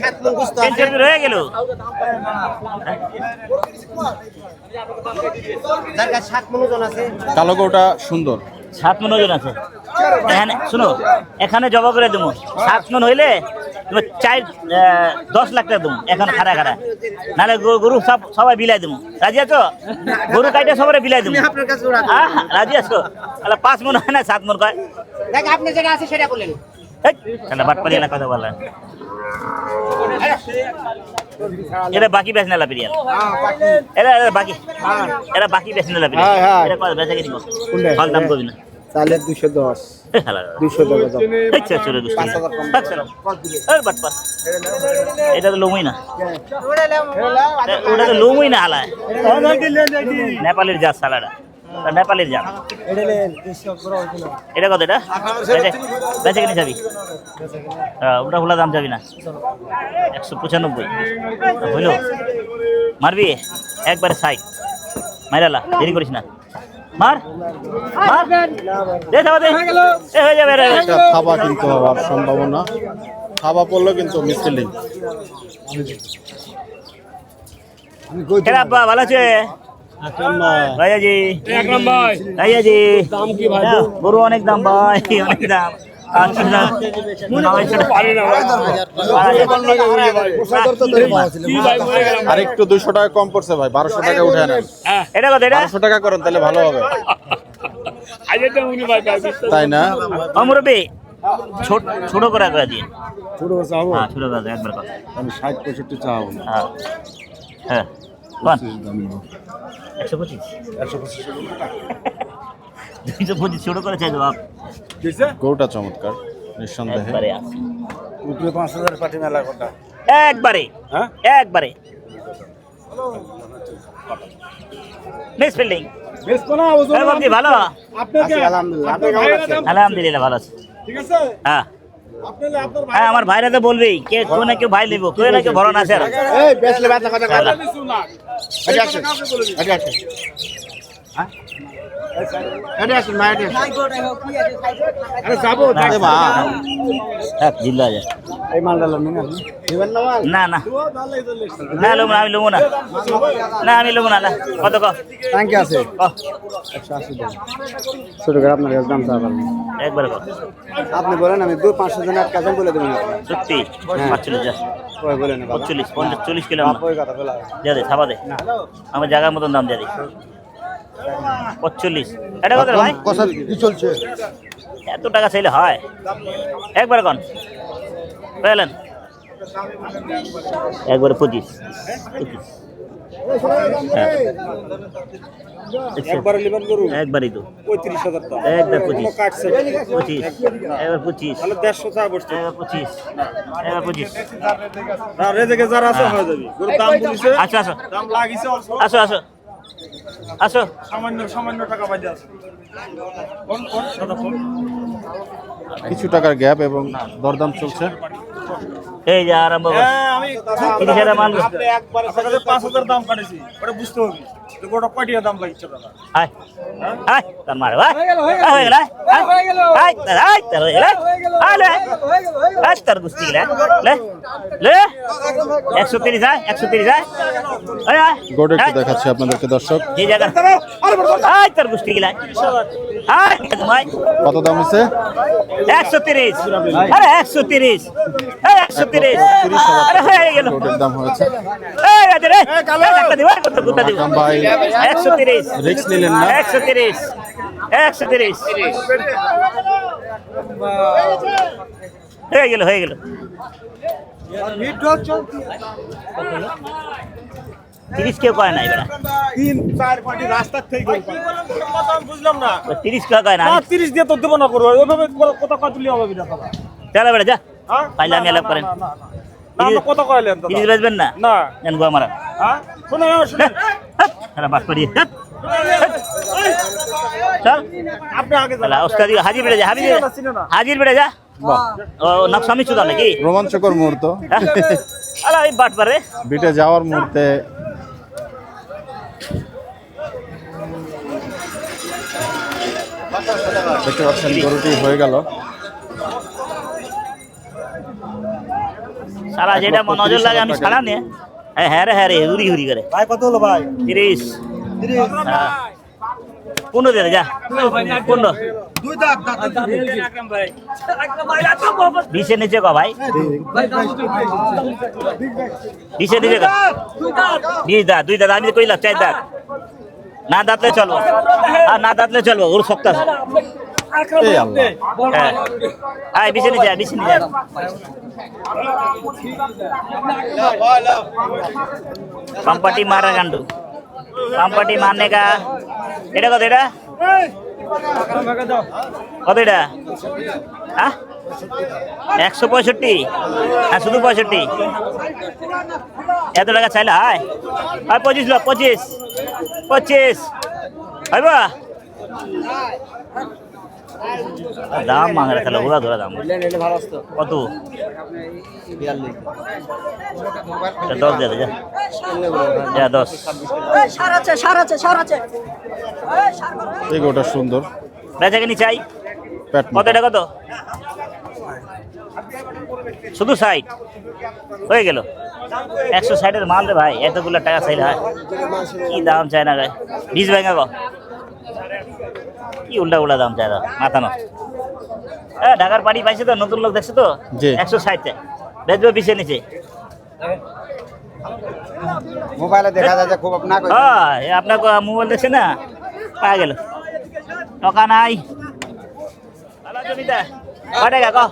[SPEAKER 4] 7 মণ গুস্ত
[SPEAKER 2] টেনশন হয়ে গেল
[SPEAKER 4] যার কাছে 7 মণ ওজন আছে
[SPEAKER 1] কালো গরুটা সুন্দর
[SPEAKER 2] 7 মণ ওজন আছে এখানে শুনো এখানে জবা করে দেবো 7 মণ হইলে তুমি 10 লাখ টাকা দেবো এখন খাড়া নাহলে গরু সবাই বিলাই দেবো রাজি আছো গরু কাইটা সবাই বিলাই দেবো
[SPEAKER 4] আপনার কাছে
[SPEAKER 2] রাজি আছো তাহলে 5 মণ হয় না 7 মণ কয়
[SPEAKER 4] দেখ আপনি যেটা আছে সেটা বলেন
[SPEAKER 2] তাহলে বাটপাড়ি এলাকা কথা বলেন এটা বাকি বেশ না লাপিরিয়াল এটা বাকি এটা বাকি বেশ না লাপিরিয়াল এটা কত বেচা কিনি ফল দাম কবি না
[SPEAKER 3] চালের 210
[SPEAKER 2] আচ্ছা চলে গুষ্টি এটা তো লোমই না ওটা তো লোমই না হালায় নেপালের জাত সালাডা নেপালের জাত এটা কত এটা বেচা কিনে যাবি ওটা খোলা দাম যাবি না 195 হইল মারবি একবারে সাইড মাইরালা দেরি করিস না মার মার দে যাবা দে এ হয়ে যাবে রে
[SPEAKER 1] একটা থাবা কিন্তু হওয়ার সম্ভাবনা থাবা পড়লো কিন্তু মিসলিং
[SPEAKER 2] কেরা আব্বা ভালো আছে ভাইয়াজি ভাইয়াজি
[SPEAKER 5] দাম কি ভাই
[SPEAKER 2] গরু অনেক দাম ভাই অনেক দাম
[SPEAKER 1] আর একটু 200 টাকা কম পড়ছে ভাই 1200 টাকা উঠে নেন
[SPEAKER 2] এটা কত এটা
[SPEAKER 1] 1200 টাকা করেন তাহলে ভালো হবে তাই না
[SPEAKER 2] মুরব্বী ছোট করে দিয়ে
[SPEAKER 6] ছোট করে চাবো
[SPEAKER 2] হ্যাঁ ছোট করে একবার কথা
[SPEAKER 6] আমি 60 65 চাবো না
[SPEAKER 2] হ্যাঁ হ্যাঁ কোন 125 225 ছোট করে চাই জবাব
[SPEAKER 1] গরুটা চমৎকার নিঃসন্দেহে
[SPEAKER 2] একবারে আছে
[SPEAKER 6] উপরে 5000 পাটি মেলা কোনটা
[SPEAKER 2] একবারে
[SPEAKER 6] হ্যাঁ
[SPEAKER 2] একবারে মিস ফিল্ডিং
[SPEAKER 6] বেশ কোনা
[SPEAKER 2] বাবজি ভালো
[SPEAKER 6] আপনাকে আলহামদুলিল্লাহ আপনি কেমন আছেন
[SPEAKER 2] আলহামদুলিল্লাহ ভালো আছে
[SPEAKER 6] ঠিক আছে
[SPEAKER 2] হ্যাঁ
[SPEAKER 6] আপনারা আপনার
[SPEAKER 2] হ্যাঁ আমার ভাইরা তো বলবেই কে কেউ না কেউ ভাই নিব কেউ না কেউ ভরণ আছে
[SPEAKER 6] এই বেশলে বাচ্চা কথা কয়
[SPEAKER 2] আল্লাহ।
[SPEAKER 6] আচ্ছা আচ্ছা আচ্ছা আচ্ছা হ্যাঁ আরে আসুন মা আরে আরে যাবো
[SPEAKER 1] এ মা
[SPEAKER 2] এক জিল্লা যায়
[SPEAKER 6] এই মালটা লন না দিবেন না মাল
[SPEAKER 2] না না না লোম না আমি লোমো না না আমি লোমো না না কত কো
[SPEAKER 6] থ্যাংক ইউ আছে
[SPEAKER 2] কো
[SPEAKER 6] 180 টাকা ছোট করে আপনার কাছে দাম চাওয়া
[SPEAKER 2] একবার কো
[SPEAKER 6] আপনি বলেন আমি 2-500 জনের কাছে বলে দেবেন আপনি
[SPEAKER 2] সত্যি 45 যা
[SPEAKER 6] কই বলেন
[SPEAKER 2] 45 50 40 কিলো
[SPEAKER 6] ওই কথা বলা
[SPEAKER 2] যা দে ছাপা দে আমার জায়গার মতন দাম দিয়ে দে 45 এটা কত রে ভাই
[SPEAKER 6] কথা কি চলছে
[SPEAKER 2] এত টাকা চাইলে হয় একবার কোন পেলেন একবারে 25
[SPEAKER 6] একবারে লিবেন গরু
[SPEAKER 2] একবারই তো
[SPEAKER 6] 35000 টাকা
[SPEAKER 2] একবার 25
[SPEAKER 6] কাটছে
[SPEAKER 2] 25 একবার 25
[SPEAKER 6] তাহলে 150 টাকা বসছে
[SPEAKER 2] একবার 25 একবার 25
[SPEAKER 6] আর রেজেকে যারা আছে হয়ে যাবে গরু দাম বলিছে
[SPEAKER 2] আচ্ছা আসো
[SPEAKER 6] দাম লাগিছে অল্প
[SPEAKER 2] আসো আসো আসো
[SPEAKER 6] সামান্য টাকা বাজে আছে কোন দাদা কোন
[SPEAKER 1] কিছু টাকার গ্যাপ এবং দরদাম চলছে
[SPEAKER 2] এই যে আরম্ভ কর
[SPEAKER 6] আমি
[SPEAKER 2] 30,000 মাল
[SPEAKER 6] আপনি একবারে 5000 দাম কাটেছি ওটা বুঝতে হবে তো গোটা কয়টিয়া দাম লাগিছে দাদা
[SPEAKER 2] আয় আয় তার মার ভাই হয়ে গেল আয় আয় তার হয়ে গেল আয় লে আয় তার গুস্তি লে লে লে 130 আয় 130 আয় আয় আয়
[SPEAKER 1] গরুটা একটু দেখাচ্ছি আপনাদেরকে দর্শক
[SPEAKER 2] যে জায়গা আয় তার গুস্তি গিলা আয় ভাই
[SPEAKER 1] কত দাম হচ্ছে
[SPEAKER 2] 130 আরে 130 এই 130 আরে হয়ে গেল
[SPEAKER 1] গরুটার দাম হয়েছে
[SPEAKER 2] এই আরে রে একটা দিবা কত কত দিব
[SPEAKER 1] হাকাম ভাই
[SPEAKER 2] 130
[SPEAKER 1] রিস্ক নিলেন না
[SPEAKER 2] 130 130 হয়ে গেল হয়ে গেল 30 কেউ কয় না এবার
[SPEAKER 6] 3-4 পাটি রাস্তা থেকে গরু কথা আমি বুঝলাম না
[SPEAKER 2] 30 কেউ কয় না
[SPEAKER 6] 30 দিয়ে তো দেব না করব ওইভাবে কত কত তুলি হবে না দাদা
[SPEAKER 2] চলো বেড়া যা
[SPEAKER 6] হ্যাঁ
[SPEAKER 2] পাইলে আমি আলাপ করেন
[SPEAKER 6] না আপনি কত কইলেন দাদা
[SPEAKER 2] 30 বেচবেন না
[SPEAKER 6] না
[SPEAKER 2] জান গো আমারা
[SPEAKER 6] হ্যাঁ শুনুন শুনুন
[SPEAKER 2] আরে বাস করি চল
[SPEAKER 6] আপনি আগে যান
[SPEAKER 2] তাহলে ওস্তাদি হাজির বেড়ে যা হাজির বেড়ে যা ও নকশামি চুদা নাকি
[SPEAKER 1] রোমাঞ্চকর মুহূর্ত
[SPEAKER 2] আলা এই বাট পারে
[SPEAKER 1] বিটে যাওয়ার মুহূর্তে দেখতে পাচ্ছেন গরুটি হয়ে গেল
[SPEAKER 2] সারা যেটা নজর লাগে আমি ছাড়া নে হ্যাঁ রে হুরি হুরি করে
[SPEAKER 6] ভাই কত হলো ভাই
[SPEAKER 2] 30 15 দে যা 15 20 নিচে কো ভাই 20 নিচে কো 20 দা 2 দা আমি কইলা 4 দা না দাঁতলে চলবো আর না দাঁতলে চলবো ওর শক্ত আছে
[SPEAKER 1] এই আল্লাহ
[SPEAKER 2] হ্যাঁ আয় বিছে নিচে আয়, বিছে নিচে আয়। পাম্পাটি মারা গান্ডু পাম্পাটি মারনে কা এটা কত এটা কত এটা হ্যাঁ 165 হ্যাঁ শুধু 65 এত টাকা চাইলে হায় আর 25 লাখ 25 হইবা দাম মাঙ্গা তাহলে ওরা ধরা দাম কত 10 দিয়ে দে যা 10
[SPEAKER 1] এই গোটা সুন্দর
[SPEAKER 2] বেচা কিনি চাই
[SPEAKER 1] পেট
[SPEAKER 2] কত এটা কত শুধু 60 হয়ে গেল 160 এর মাল রে ভাই এতগুলো টাকা চাইলে হয় কি দাম চাই না গায়ে 20 ভাঙা গো কি উল্টা উল্টা দাম চাই মাথা নষ্ট ঢাকার পানি পাইছে তো নতুন লোক দেখছে তো
[SPEAKER 1] জি।
[SPEAKER 2] 160 বেচবে 20 এর নিচে
[SPEAKER 8] মোবাইলে দেখা যায় যে খুব না
[SPEAKER 2] হ্যাঁ আপনার মোবাইল দেখছে না পাওয়া গেল টাকা নাই ভালো জমিটা কয় টাকা কো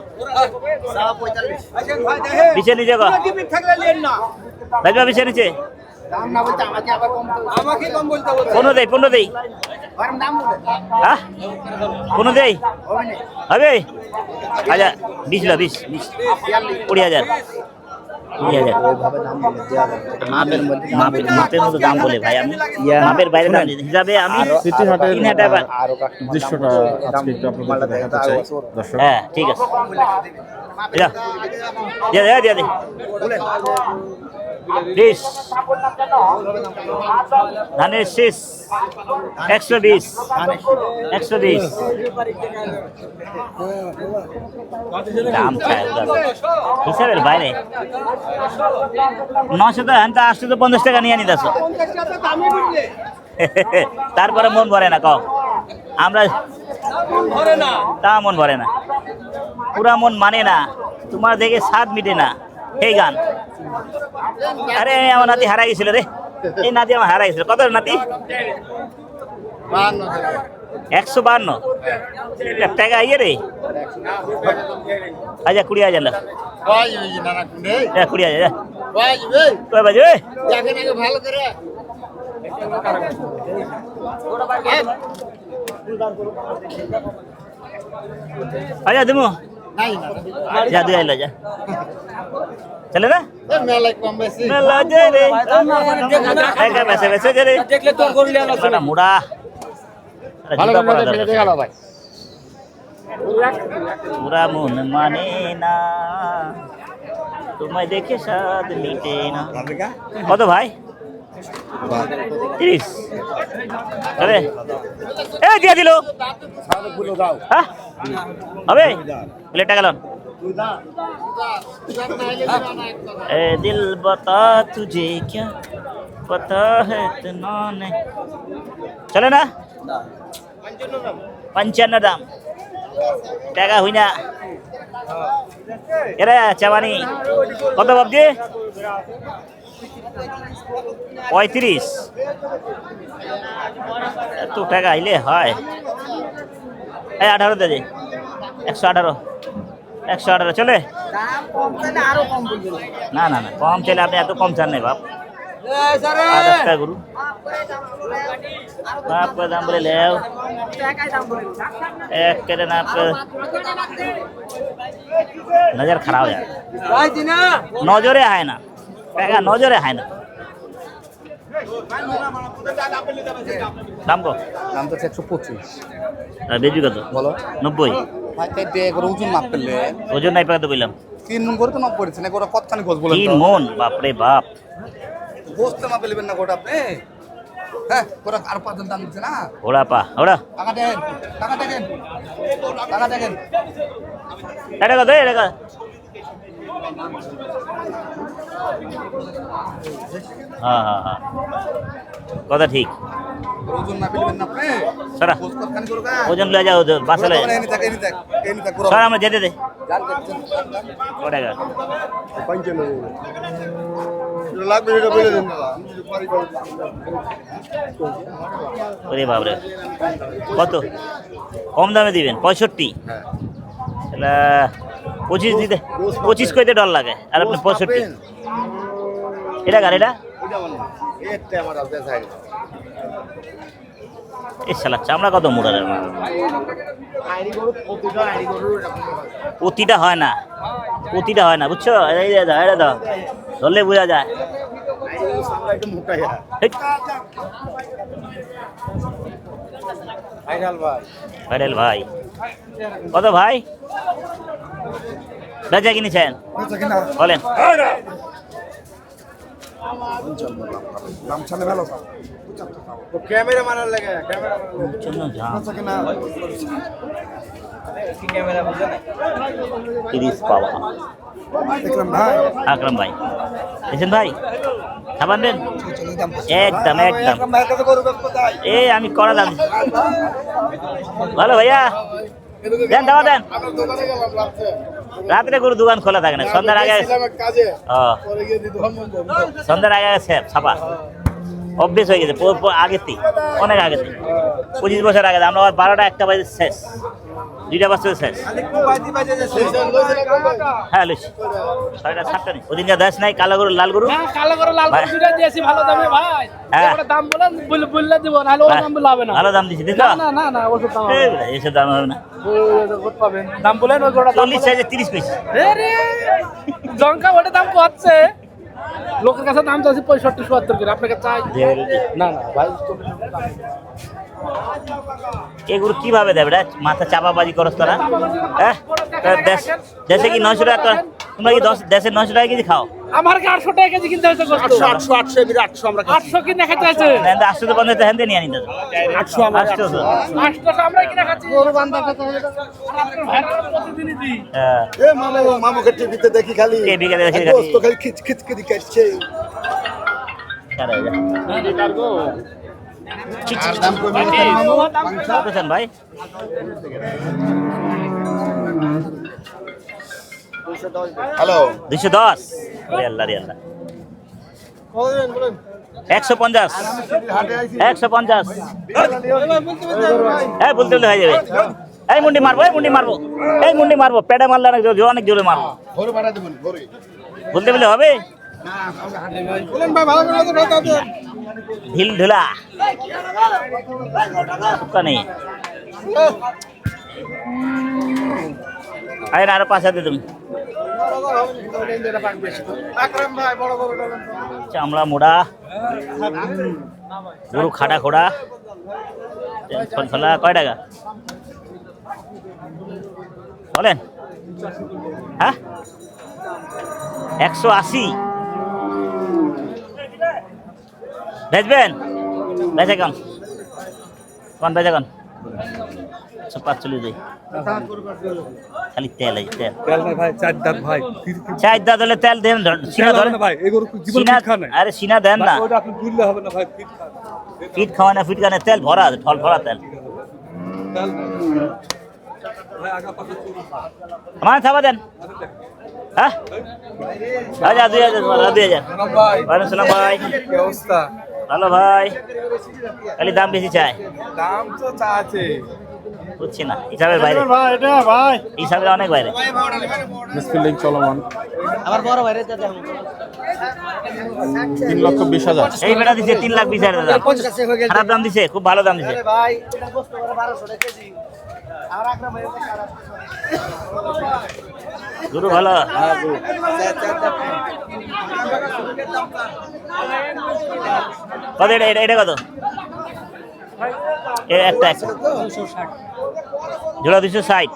[SPEAKER 2] 20 এর নিচে কো বেচবে 20 এর নিচে পনেরো দেই হ্যাঁ 15 দেই হবে আচ্ছা 20 লো 20 20,000 মাপের মতো দাম বলে ভাই আমি মাপের বাইরে দাম হিসাবে আমি
[SPEAKER 1] সিটি হাটের
[SPEAKER 2] 3,000
[SPEAKER 1] দৃশ্যটা আজকে একটু আপনাদের দেখাতে চাই দর্শক
[SPEAKER 2] হ্যাঁ ঠিক আছে দিয়া দে 20 ধানের শেষ 120 দাম চাই হিসাবের বাইরে 900 তো হ্যাঁ 850 টাকা নিয়ে নিতেছ তারপরে মন ভরে না কও আমরা তা মন ভরে না পুরা মন মানে না তোমার দেখে স্বাদ মিটে না এই গান আরে আমার নাতি হারা গেছিল রে এই নাতি আমার হারা গেছিল কত নাতি 152 টাকা ইয়ে রে আচ্ছা 20,000 লাখ 20,000 কয় বাজে আচ্ছা তুমি যা দুই আইলো যা চলে না মেলা যায় রে একা বেসে বেসে যায় রে দেখলে তোর করলে না মুড়া পুরা মন মানে না তোমায় দেখে স্বাদ মিটে না কত ভাই 30 আরে এ দিয়ে দিল হ্যাঁ হবে বলে টাকা লন ए दिल बता तुझे क्या पता है इतना नहीं चले ना 55 দাম টাকা হই না এরা চাবানি কত ভাবছি 35 এত টাকা আইলে হয় এই 18 দে 118 চলে না না না কম চাইলে আপনি এত কম চান নাই বাপ গুরু বাপ দাম বলে লেও এক কেটে না নজর খারাপ হয়ে যায় নজরে হয় না টাকা নজরে হয় না দাম কত
[SPEAKER 6] দাম তো 125
[SPEAKER 2] আর বেজু কত
[SPEAKER 6] বলো
[SPEAKER 2] 90
[SPEAKER 6] ভাই তাই ওজন মাপ পেলে
[SPEAKER 2] ওজন নাই পাকা তো বললাম
[SPEAKER 6] 3 মন করে তো মাপ পড়েছে না গোটা কতখানি গোছ বলেন
[SPEAKER 2] 3 মন বাপরে বাপ
[SPEAKER 6] গোছতে মাপ পেলেন না গোটা আপনি হ্যাঁ গোটা আর 5 দাম দিচ্ছে না
[SPEAKER 2] ওড়া পা ওড়া
[SPEAKER 6] টাকা দেন
[SPEAKER 2] এটা কত এটা হ্যাঁ হ্যাঁ হ্যাঁ কথা ঠিক
[SPEAKER 6] ওজন মাপ পেলেন না আপনি
[SPEAKER 2] সরা
[SPEAKER 6] গোছ কতখানি করবে
[SPEAKER 2] ওজন লয়ে যাও বাসে লয়ে
[SPEAKER 6] এনে থাক
[SPEAKER 2] সরা আমরা যেতে দে ওটা
[SPEAKER 6] লাগবে এটা বলে দেন না
[SPEAKER 2] ওরে বাপরে কত কম দামে দিবেন 65। তাহলে 25 দিতে 25 কইতে ডর লাগে আর আপনি 65। এটা গাড়িটা এই শালা চামড়া কত মোটা রে প্রতিটা হয় না বুঝছো এই দাও এটা দাও ধরলে বোঝা যায় হেট। ভাইরাল ভাই কত ভাই বেচা কিনেছেন বলেন
[SPEAKER 7] ক্যামেরা মারার লাগে ক্যামেরা ক্যামেরা বুঝে না
[SPEAKER 2] 30 পাওয়া আকরাম ভাই দেখছেন ভাই খাবার দেন একদম এই আমি করা দাম ভালো ভাইয়া দেন দাওয়া দেন রাত্রে গরু দোকান খোলা থাকে না সন্ধ্যার আগে সন্ধ্যার আগে ছাপা অভ্যেস হয়ে গেছে আগেতেই অনেক আগেতে 25 বছর আগে আমরা 12টা 1টা বাজে শেষ 2টা বাজতে শেষ হ্যাঁ লুচি 6টা 7টা নেই ওদিন যা দেশ নাই কালো গরু লাল গরু
[SPEAKER 4] কালো করে লাল করে দুইটা দিয়েছি ভালো দামে ভাই ওটা দাম বললে দেব না হলে ওর দাম বলে হবে না
[SPEAKER 2] ভালো দাম দিছি দিছ
[SPEAKER 4] না ওসব দাম
[SPEAKER 2] এসব দাম হবে না
[SPEAKER 4] কত পাবেন দাম বলেন ওই গোটা
[SPEAKER 2] 40 সাইজে 30 পিস
[SPEAKER 4] আরে জঙ্কা ওটা দাম কতছে লোকের কাছে দাম চাইছি 65 ৭০ করে আপনাকে চাই না ভাই
[SPEAKER 2] এগুলো কিভাবে দেবে রে মাথা চাপাবাজি করছ তোরা হ্যাঁ দেশে কি 900 টাকা তোমরা কি দেশে 900 টাকা কেজি খাও
[SPEAKER 4] আমার কি 800 টাকা কেজি কিনতে হইছে গোস্ত
[SPEAKER 7] 800 এমনি 800 আমরা
[SPEAKER 4] 800 কিনে খাইতে হইছে
[SPEAKER 2] না 800 তো 50 হেনতে নিয়ে নিতে
[SPEAKER 7] 800 আমরা
[SPEAKER 4] 800 আমরা কিনে খাচ্ছি গরু বান্ধা কত হইলো প্রতিদিনই দিই
[SPEAKER 2] হ্যাঁ
[SPEAKER 6] এ মামুকে টিভিতে দেখি খালি
[SPEAKER 2] কে বিকেলে দেখি
[SPEAKER 6] গোস্ত খালি খিচ খিচ করে কাটছে
[SPEAKER 2] কারে
[SPEAKER 6] আর দাম কই
[SPEAKER 2] বুঝছেন ভাই
[SPEAKER 6] হ্যালো
[SPEAKER 2] 210 রে আল্লাহ 150 150 এই বলতে হয়ে যাবে এই মুন্ডি মারবো পেটে মারলে অনেক জোরে মারবো
[SPEAKER 6] ঘরে বাড়া দেবেন ঘরে
[SPEAKER 2] বলতে বলে হবে
[SPEAKER 7] বলেন ভাই ভালো করে
[SPEAKER 2] ঢিল ঢিলা নেই আরে আরো 5 হাতে তুমি
[SPEAKER 7] আকরাম ভাই বড় বড়
[SPEAKER 2] চামড়া মোড়া গরু খাড়া খোড়া ফলফলা কয় টাকা বলেন হ্যাঁ 180 বেচবেন বেচে কম কোন বেচে কোন 145 দেই খালি তেল এই তেল
[SPEAKER 7] ভাই চার দাঁত ভাই
[SPEAKER 2] চার দাঁত হলে তেল দেন সিনা ধরেন
[SPEAKER 7] ভাই এগুলো জীবন
[SPEAKER 2] সিনা
[SPEAKER 7] খান না
[SPEAKER 2] আরে সিনা দেন না
[SPEAKER 7] ওটা আপনি বুঝলে হবে না ভাই ফিট খান
[SPEAKER 2] ফিট খাওয়া না ফিট খানে তেল ভরা ঠল ভরা তেল
[SPEAKER 7] ভাই আগা পাশে
[SPEAKER 2] আমার থাবা দেন হ্যাঁ আচ্ছা 2000
[SPEAKER 7] ভাই
[SPEAKER 2] ওয়ালাইকুম সালাম ভাই
[SPEAKER 7] কি অবস্থা
[SPEAKER 2] ভালো ভাই খালি দাম বেশি চাই
[SPEAKER 7] দাম তো চাচ্ছে
[SPEAKER 2] বুঝছি না হিসাবের বাইরে
[SPEAKER 7] ভাই এটা ভাই
[SPEAKER 2] হিসাবের অনেক বাইরে
[SPEAKER 1] মিসফিল্ডিং চলমান
[SPEAKER 4] আবার বড় ভাইরে দাদা
[SPEAKER 1] 3,20,000
[SPEAKER 2] এই বেটা দিছে 3,20,000 দাম খারাপ দাম দিছে খুব ভালো দাম দিছে
[SPEAKER 4] ভাই এটা গোস্ত করে 1200 টাকা কেজি আর আকরাম ভাই
[SPEAKER 2] গরু ভালো কত এটা কত একটা জোড়া 260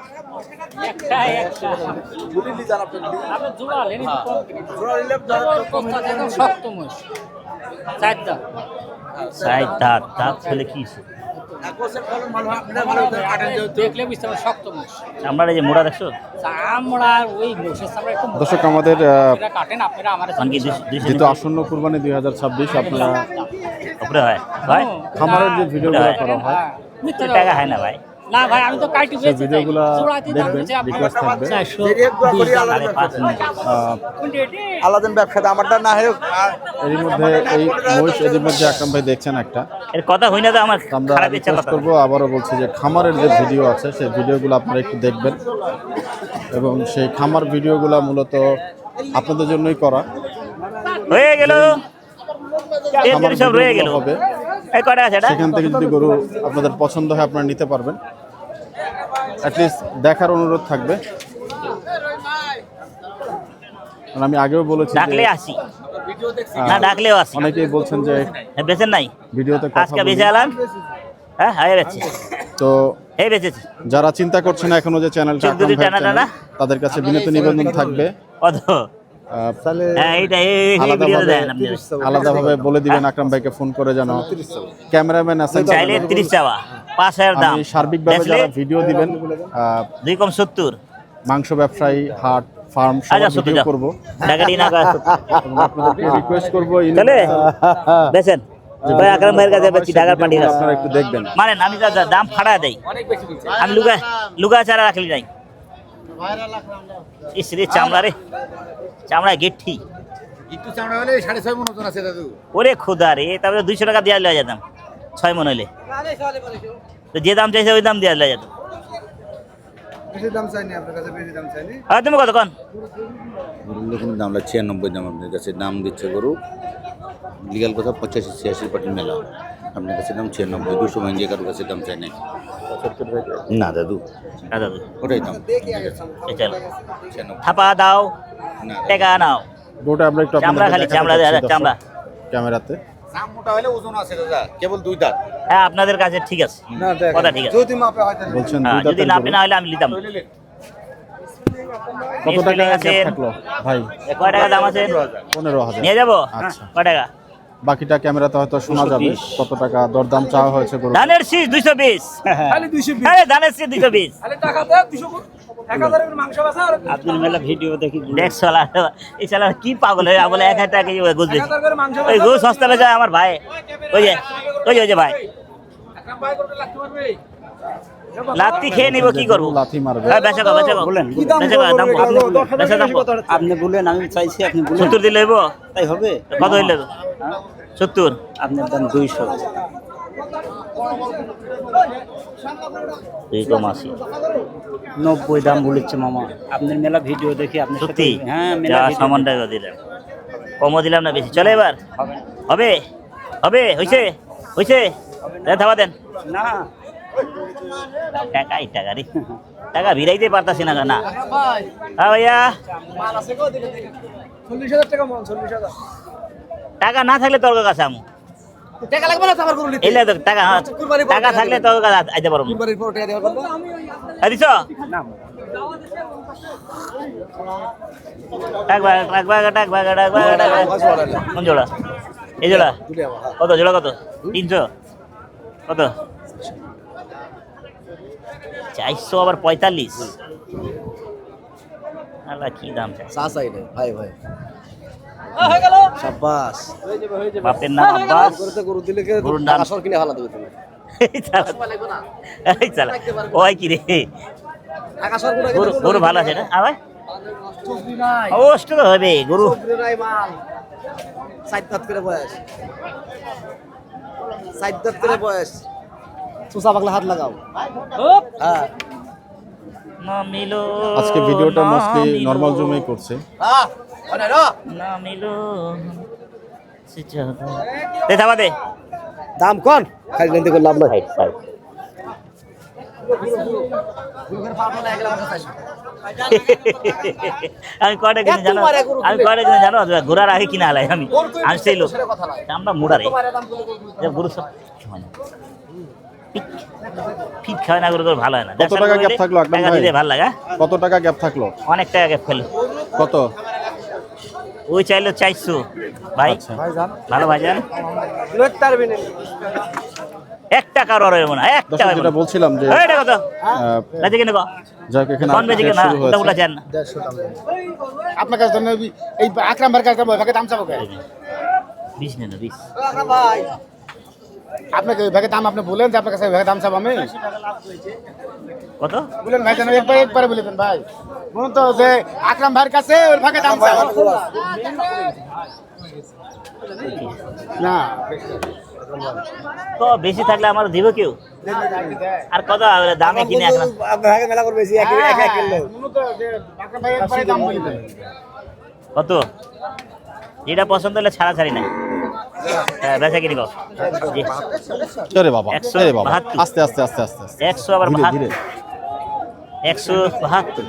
[SPEAKER 2] সাইড দাঁত দাঁত ফেলে কি
[SPEAKER 4] দেখলে বুঝতে পারো শক্ত মোষ
[SPEAKER 2] আমরা এই যে মোড়া দেখছো
[SPEAKER 4] চামড়া ওই মোষের চামড়া একটু
[SPEAKER 1] দর্শক আমাদের
[SPEAKER 4] মোটা কাটেন আপনারা আমার
[SPEAKER 2] মানে কি
[SPEAKER 1] যেহেতু আসন্ন কুরবানি 2026 আপনারা
[SPEAKER 2] উপরে হয় ভাই
[SPEAKER 1] খামারের যে ভিডিওগুলো করা হয়
[SPEAKER 2] টাকা হয় না ভাই
[SPEAKER 4] না ভাই আমি তো কাটি
[SPEAKER 1] সেই ভিডিওগুলো দেখবেন, রিকোয়েস্ট থাকবে।
[SPEAKER 7] আলাদিন ব্যবসাটা আমারটা না হোক
[SPEAKER 1] এর মধ্যে এই মহিষ, এর মধ্যে আকরাম ভাই দেখছেন একটা।
[SPEAKER 2] এর কথা হই না তো আমার
[SPEAKER 1] আমরা
[SPEAKER 2] খারাপ ইচ্ছা
[SPEAKER 1] রিকোয়েস্ট
[SPEAKER 2] কথা
[SPEAKER 1] করবো, আবারও বলছি যে খামারের যে ভিডিও আছে সেই ভিডিওগুলো আপনারা একটু দেখবেন, এবং সেই খামার ভিডিওগুলো মূলত আপনাদের জন্যই করা।
[SPEAKER 2] হয়ে গেল
[SPEAKER 1] খামার
[SPEAKER 2] সব রয়ে গেল
[SPEAKER 1] ভিডিওগুলো হবে,
[SPEAKER 2] এই কটা আছে এটা
[SPEAKER 1] সেখান থেকে যদি গরু আপনাদের পছন্দ হয় আপনারা নিতে পারবেন। অ্যাটলিস্ট দেখার অনুরোধ থাকবে। কারণ আমি আগেও বলেছি যে,
[SPEAKER 2] ডাকলে আসি না ডাকলেও আসি
[SPEAKER 1] অনেকেই বলছেন যে
[SPEAKER 2] বেচেন নাই
[SPEAKER 1] ভিডিওতে কথা
[SPEAKER 2] আজকে
[SPEAKER 1] বলি।
[SPEAKER 2] বেঁচে আলাম হ্যাঁ হাই বেচছি
[SPEAKER 1] তো
[SPEAKER 2] এই বেচেছি
[SPEAKER 1] যারা চিন্তা করছেন এখনো যে চ্যানেলটা
[SPEAKER 2] চোখ দুটি
[SPEAKER 1] আকরাম ভাইয়ের
[SPEAKER 2] টানা টানা।
[SPEAKER 1] চ্যানেল, তাদের কাছে বিনীত নিবেদন থাকবে
[SPEAKER 2] কত হ্যাঁ এইটা এই ভিডিও দেন আপনি
[SPEAKER 1] আলাদাভাবে বলে দিবেন আকরাম ভাইকে ফোন করে, যেন ক্যামেরাম্যান আছেন,
[SPEAKER 2] চাইলে 30 চাওয়া 5000 দাম
[SPEAKER 1] আমি সার্বিকভাবে
[SPEAKER 2] বেচলে
[SPEAKER 1] যারা ভিডিও দিবেন
[SPEAKER 2] 2 কম 70
[SPEAKER 1] মাংস ব্যবসায়ী, হাট, ফার্ম সব
[SPEAKER 2] আচ্ছা, সত্যি
[SPEAKER 1] ভিডিও
[SPEAKER 2] যা।
[SPEAKER 1] করব।
[SPEAKER 2] টাকাটি না
[SPEAKER 1] আপনাদেরকে রিকোয়েস্ট করব
[SPEAKER 2] চলে বেচেন ভাই আকরাম ভাইয়ের কাছে বেচি ঢাকার পার্টির কাছে
[SPEAKER 1] আপনারা একটু দেখবেন।
[SPEAKER 2] মানে আমি দাম ফাড়া দেই আমি লুকা চারা রাখলি নাই ইসরে চামড়া রে চামড়া গেঠি
[SPEAKER 5] একটু চামড়া হলে 6.5 মণ ওজন আছে দাদু।
[SPEAKER 2] ওরে খোদা রে তারপরে 200 টাকা দিয়ে লয়ে যেতাম 6 মন হইলে তো যে দাম চাইছে ওই দাম দিয়ে লয়ে যেতাম।
[SPEAKER 7] বেশি দাম চাইনি আপনার কাছে, বেশি দাম চাইনি।
[SPEAKER 2] আর তুমি কত কোন
[SPEAKER 9] দেখুন দাম 96 দাম আপনার কাছে দাম দিচ্ছে গরু লিগাল কথা 85-86 পার্টি মেলা আপনার কাছে দাম 96, 200 ভাঙিয়ে কারোর কাছে দাম চাই নাই না দাদু,
[SPEAKER 2] দাদু
[SPEAKER 9] ওটাই দাম
[SPEAKER 2] চল থাপা দাও টাকা নাও
[SPEAKER 1] গোটা আমরা একটু
[SPEAKER 2] চামড়া খালি চামড়া চামড়া
[SPEAKER 1] ক্যামেরাতে।
[SPEAKER 5] দাম মোটা হলে ওজন আছে দাদা, কেবল 2 দাঁত।
[SPEAKER 2] হ্যাঁ আপনাদের কাছে ঠিক আছে কথা ঠিক আছে
[SPEAKER 7] যদি মাপে হয় তাহলে
[SPEAKER 1] বলছেন
[SPEAKER 2] হ্যাঁ,
[SPEAKER 1] দুই
[SPEAKER 2] যদি
[SPEAKER 1] দাঁতের
[SPEAKER 2] না
[SPEAKER 1] গরু।
[SPEAKER 2] আপনি না হলে আমি নিতাম
[SPEAKER 1] কত টাকা গ্যাপ থাকলো ভাই?
[SPEAKER 2] কয় টাকা দাম আছে
[SPEAKER 1] 15,000।
[SPEAKER 2] নিয়ে যাবো
[SPEAKER 1] আচ্ছা,
[SPEAKER 2] কয় টাকা
[SPEAKER 1] বাকিটা ক্যামেরাতে হয়তো শোনা যাবে কত টাকা দরদাম চাওয়া হয়েছে গরু।
[SPEAKER 2] ধানের শীষ 220
[SPEAKER 4] খালি 220
[SPEAKER 2] আরে ধানের শীষ 220
[SPEAKER 4] খালি টাকা দে 200 1000 এর মাংস আছে আর
[SPEAKER 2] আপনার মেলা ভিডিও দেখি দেখছ এই শালা কি পাগল হয়ে বলে 1000 টাকা কেজি গোছ বেশি
[SPEAKER 4] 1000 এর মাংস
[SPEAKER 2] ওই গোছ সস্তা বেচা আমার ভাই ওই যে ভাই
[SPEAKER 4] আকরাম ভাই করতে লাগতে পারবে
[SPEAKER 2] লাত্তি খেয়ে নিব কি করবো
[SPEAKER 1] লাথি মারবে।
[SPEAKER 2] বেচা বলেন দাম বেচা দাম
[SPEAKER 8] আপনি বললেন আমি চাইছি আপনি বললেন
[SPEAKER 2] 70 দিলে হইব
[SPEAKER 8] তাই হবে
[SPEAKER 2] কত হইলে 70
[SPEAKER 8] আপনার দাম 200
[SPEAKER 2] 2 কম 80
[SPEAKER 8] 90 দাম বলেছে মামা আপনার মেলা ভিডিও দেখি আপনি
[SPEAKER 2] সত্যি
[SPEAKER 8] হ্যাঁ
[SPEAKER 2] যা সমান টাকা দিলাম কমও দিলাম না বেশি চলে এবার হবে হবে হইছে ধাবা দেন
[SPEAKER 8] না
[SPEAKER 2] টাকা রে টাকা ভিড়াইতে পারতাছি না না হ্যাঁ ভাইয়া
[SPEAKER 4] মাল আছে গো দিলে 40000 টাকা মন 40000
[SPEAKER 2] টাকা না থাকলে তোর কাছে আমু
[SPEAKER 4] টাকা লাগবে না তো আমার গরু নিতে
[SPEAKER 2] এলে তো টাকা টাকা থাকলে তোর কাছে আইতে পারবো
[SPEAKER 4] কুরবানির পর টাকা দেওয়া করব
[SPEAKER 2] দিছ টাক কোন জোড়া এই জোড়া কত জোড়া কত 300 কত 400 আবার 45 আল্লাহ কি দাম চাই
[SPEAKER 8] সাসাই রে ভাই ভাই
[SPEAKER 4] হয়ে গেল
[SPEAKER 8] শাবাশ
[SPEAKER 2] বাপের নাম আব্বাস
[SPEAKER 8] করতে গরু দিলে কে
[SPEAKER 2] গরুর নাম
[SPEAKER 8] আসর কিনে হালা দেবে তুমি
[SPEAKER 2] এই চালা ওই কি রে
[SPEAKER 8] আকাশর গুড়া
[SPEAKER 2] গরু ভালো আছে না আবার
[SPEAKER 4] চুক্তি নাই
[SPEAKER 2] অবশ্য তো হবে গরু
[SPEAKER 4] চুক্তি নাই মাল
[SPEAKER 8] 60 দাঁত করে বয়স 60 দাঁত করে বয়স সুসা পাগলা হাত লাগাও
[SPEAKER 4] হপ
[SPEAKER 8] হ্যাঁ
[SPEAKER 2] নামিলো
[SPEAKER 1] আজকে ভিডিওটা মোস্টলি নরমাল জুমেই করছে।
[SPEAKER 8] হ্যাঁ ওরে র
[SPEAKER 2] নামিলো দে থাবা দে
[SPEAKER 8] দাম কোন খালি নিতে কো লাভ না
[SPEAKER 2] সাইড সাইড আমি কয়টা কিনে জানো ঘোরার আগে কিনা হালাই আমি সেই লোক আমরা মুড়া রে গরু সব ফিট খাওয়া না গরু ভালো হয় না
[SPEAKER 1] কত টাকা গ্যাপ থাকলো আকরাম
[SPEAKER 2] টাকা
[SPEAKER 1] ভাই?
[SPEAKER 2] দিলে ভালো লাগে
[SPEAKER 1] কত টাকা গ্যাপ থাকলো?
[SPEAKER 2] অনেক টাকা গ্যাপ ফেলো
[SPEAKER 1] কত?
[SPEAKER 2] ওই চাইলো 400 ভাই
[SPEAKER 1] আচ্ছা,
[SPEAKER 2] ভালো ভাইজান
[SPEAKER 4] লোক তারবি না
[SPEAKER 2] 1 টাকা রয়ে মনে হয় 1
[SPEAKER 1] দর্শক
[SPEAKER 2] টাকা
[SPEAKER 1] যেটা বলছিলাম যে
[SPEAKER 2] এইটা কত বেঁচে কিনে কো
[SPEAKER 1] যাক এখানে
[SPEAKER 2] কোন বেঁচে কিনা
[SPEAKER 1] শুরু
[SPEAKER 2] ওটা
[SPEAKER 1] হয়েছে।
[SPEAKER 2] উঠা চান না
[SPEAKER 6] আপনার কাছে এই আকরাম ভাইয়ের কাছে ভাগে দাম চাবো
[SPEAKER 2] 20 নেন 20
[SPEAKER 8] আকরাম ভাই
[SPEAKER 6] আপনাকে ওই ভাগে দাম আপনি বলেন যে আপনার কাছে ওই ভাগে দাম চাব আমি
[SPEAKER 2] কত
[SPEAKER 6] বলেন ভাই যেন একবারে বলেছেন ভাই বলুন তো যে আকরাম ভাইয়ের কাছে ওই ভাগে দাম চাব না
[SPEAKER 2] তো বেশি থাকলে আমার দিব কেউ আর কত দামে কিনে এখন
[SPEAKER 3] আপনার আগে মেলা করবে এক এক কিলো
[SPEAKER 6] বলুন তো যে আকরাম ভাই একবারে দাম বলেছেন
[SPEAKER 2] কত যেটা পছন্দ হলে ছাড়া ছাড়ি নাই হ্যাঁ বেচা কিনি কও জি
[SPEAKER 1] আরে বাবা
[SPEAKER 2] 172
[SPEAKER 1] আস্তে আস্তে আস্তে আস্তে আস্তে
[SPEAKER 2] 100 আবার
[SPEAKER 1] ধীরে,
[SPEAKER 2] 72
[SPEAKER 1] ধীরে।
[SPEAKER 2] 172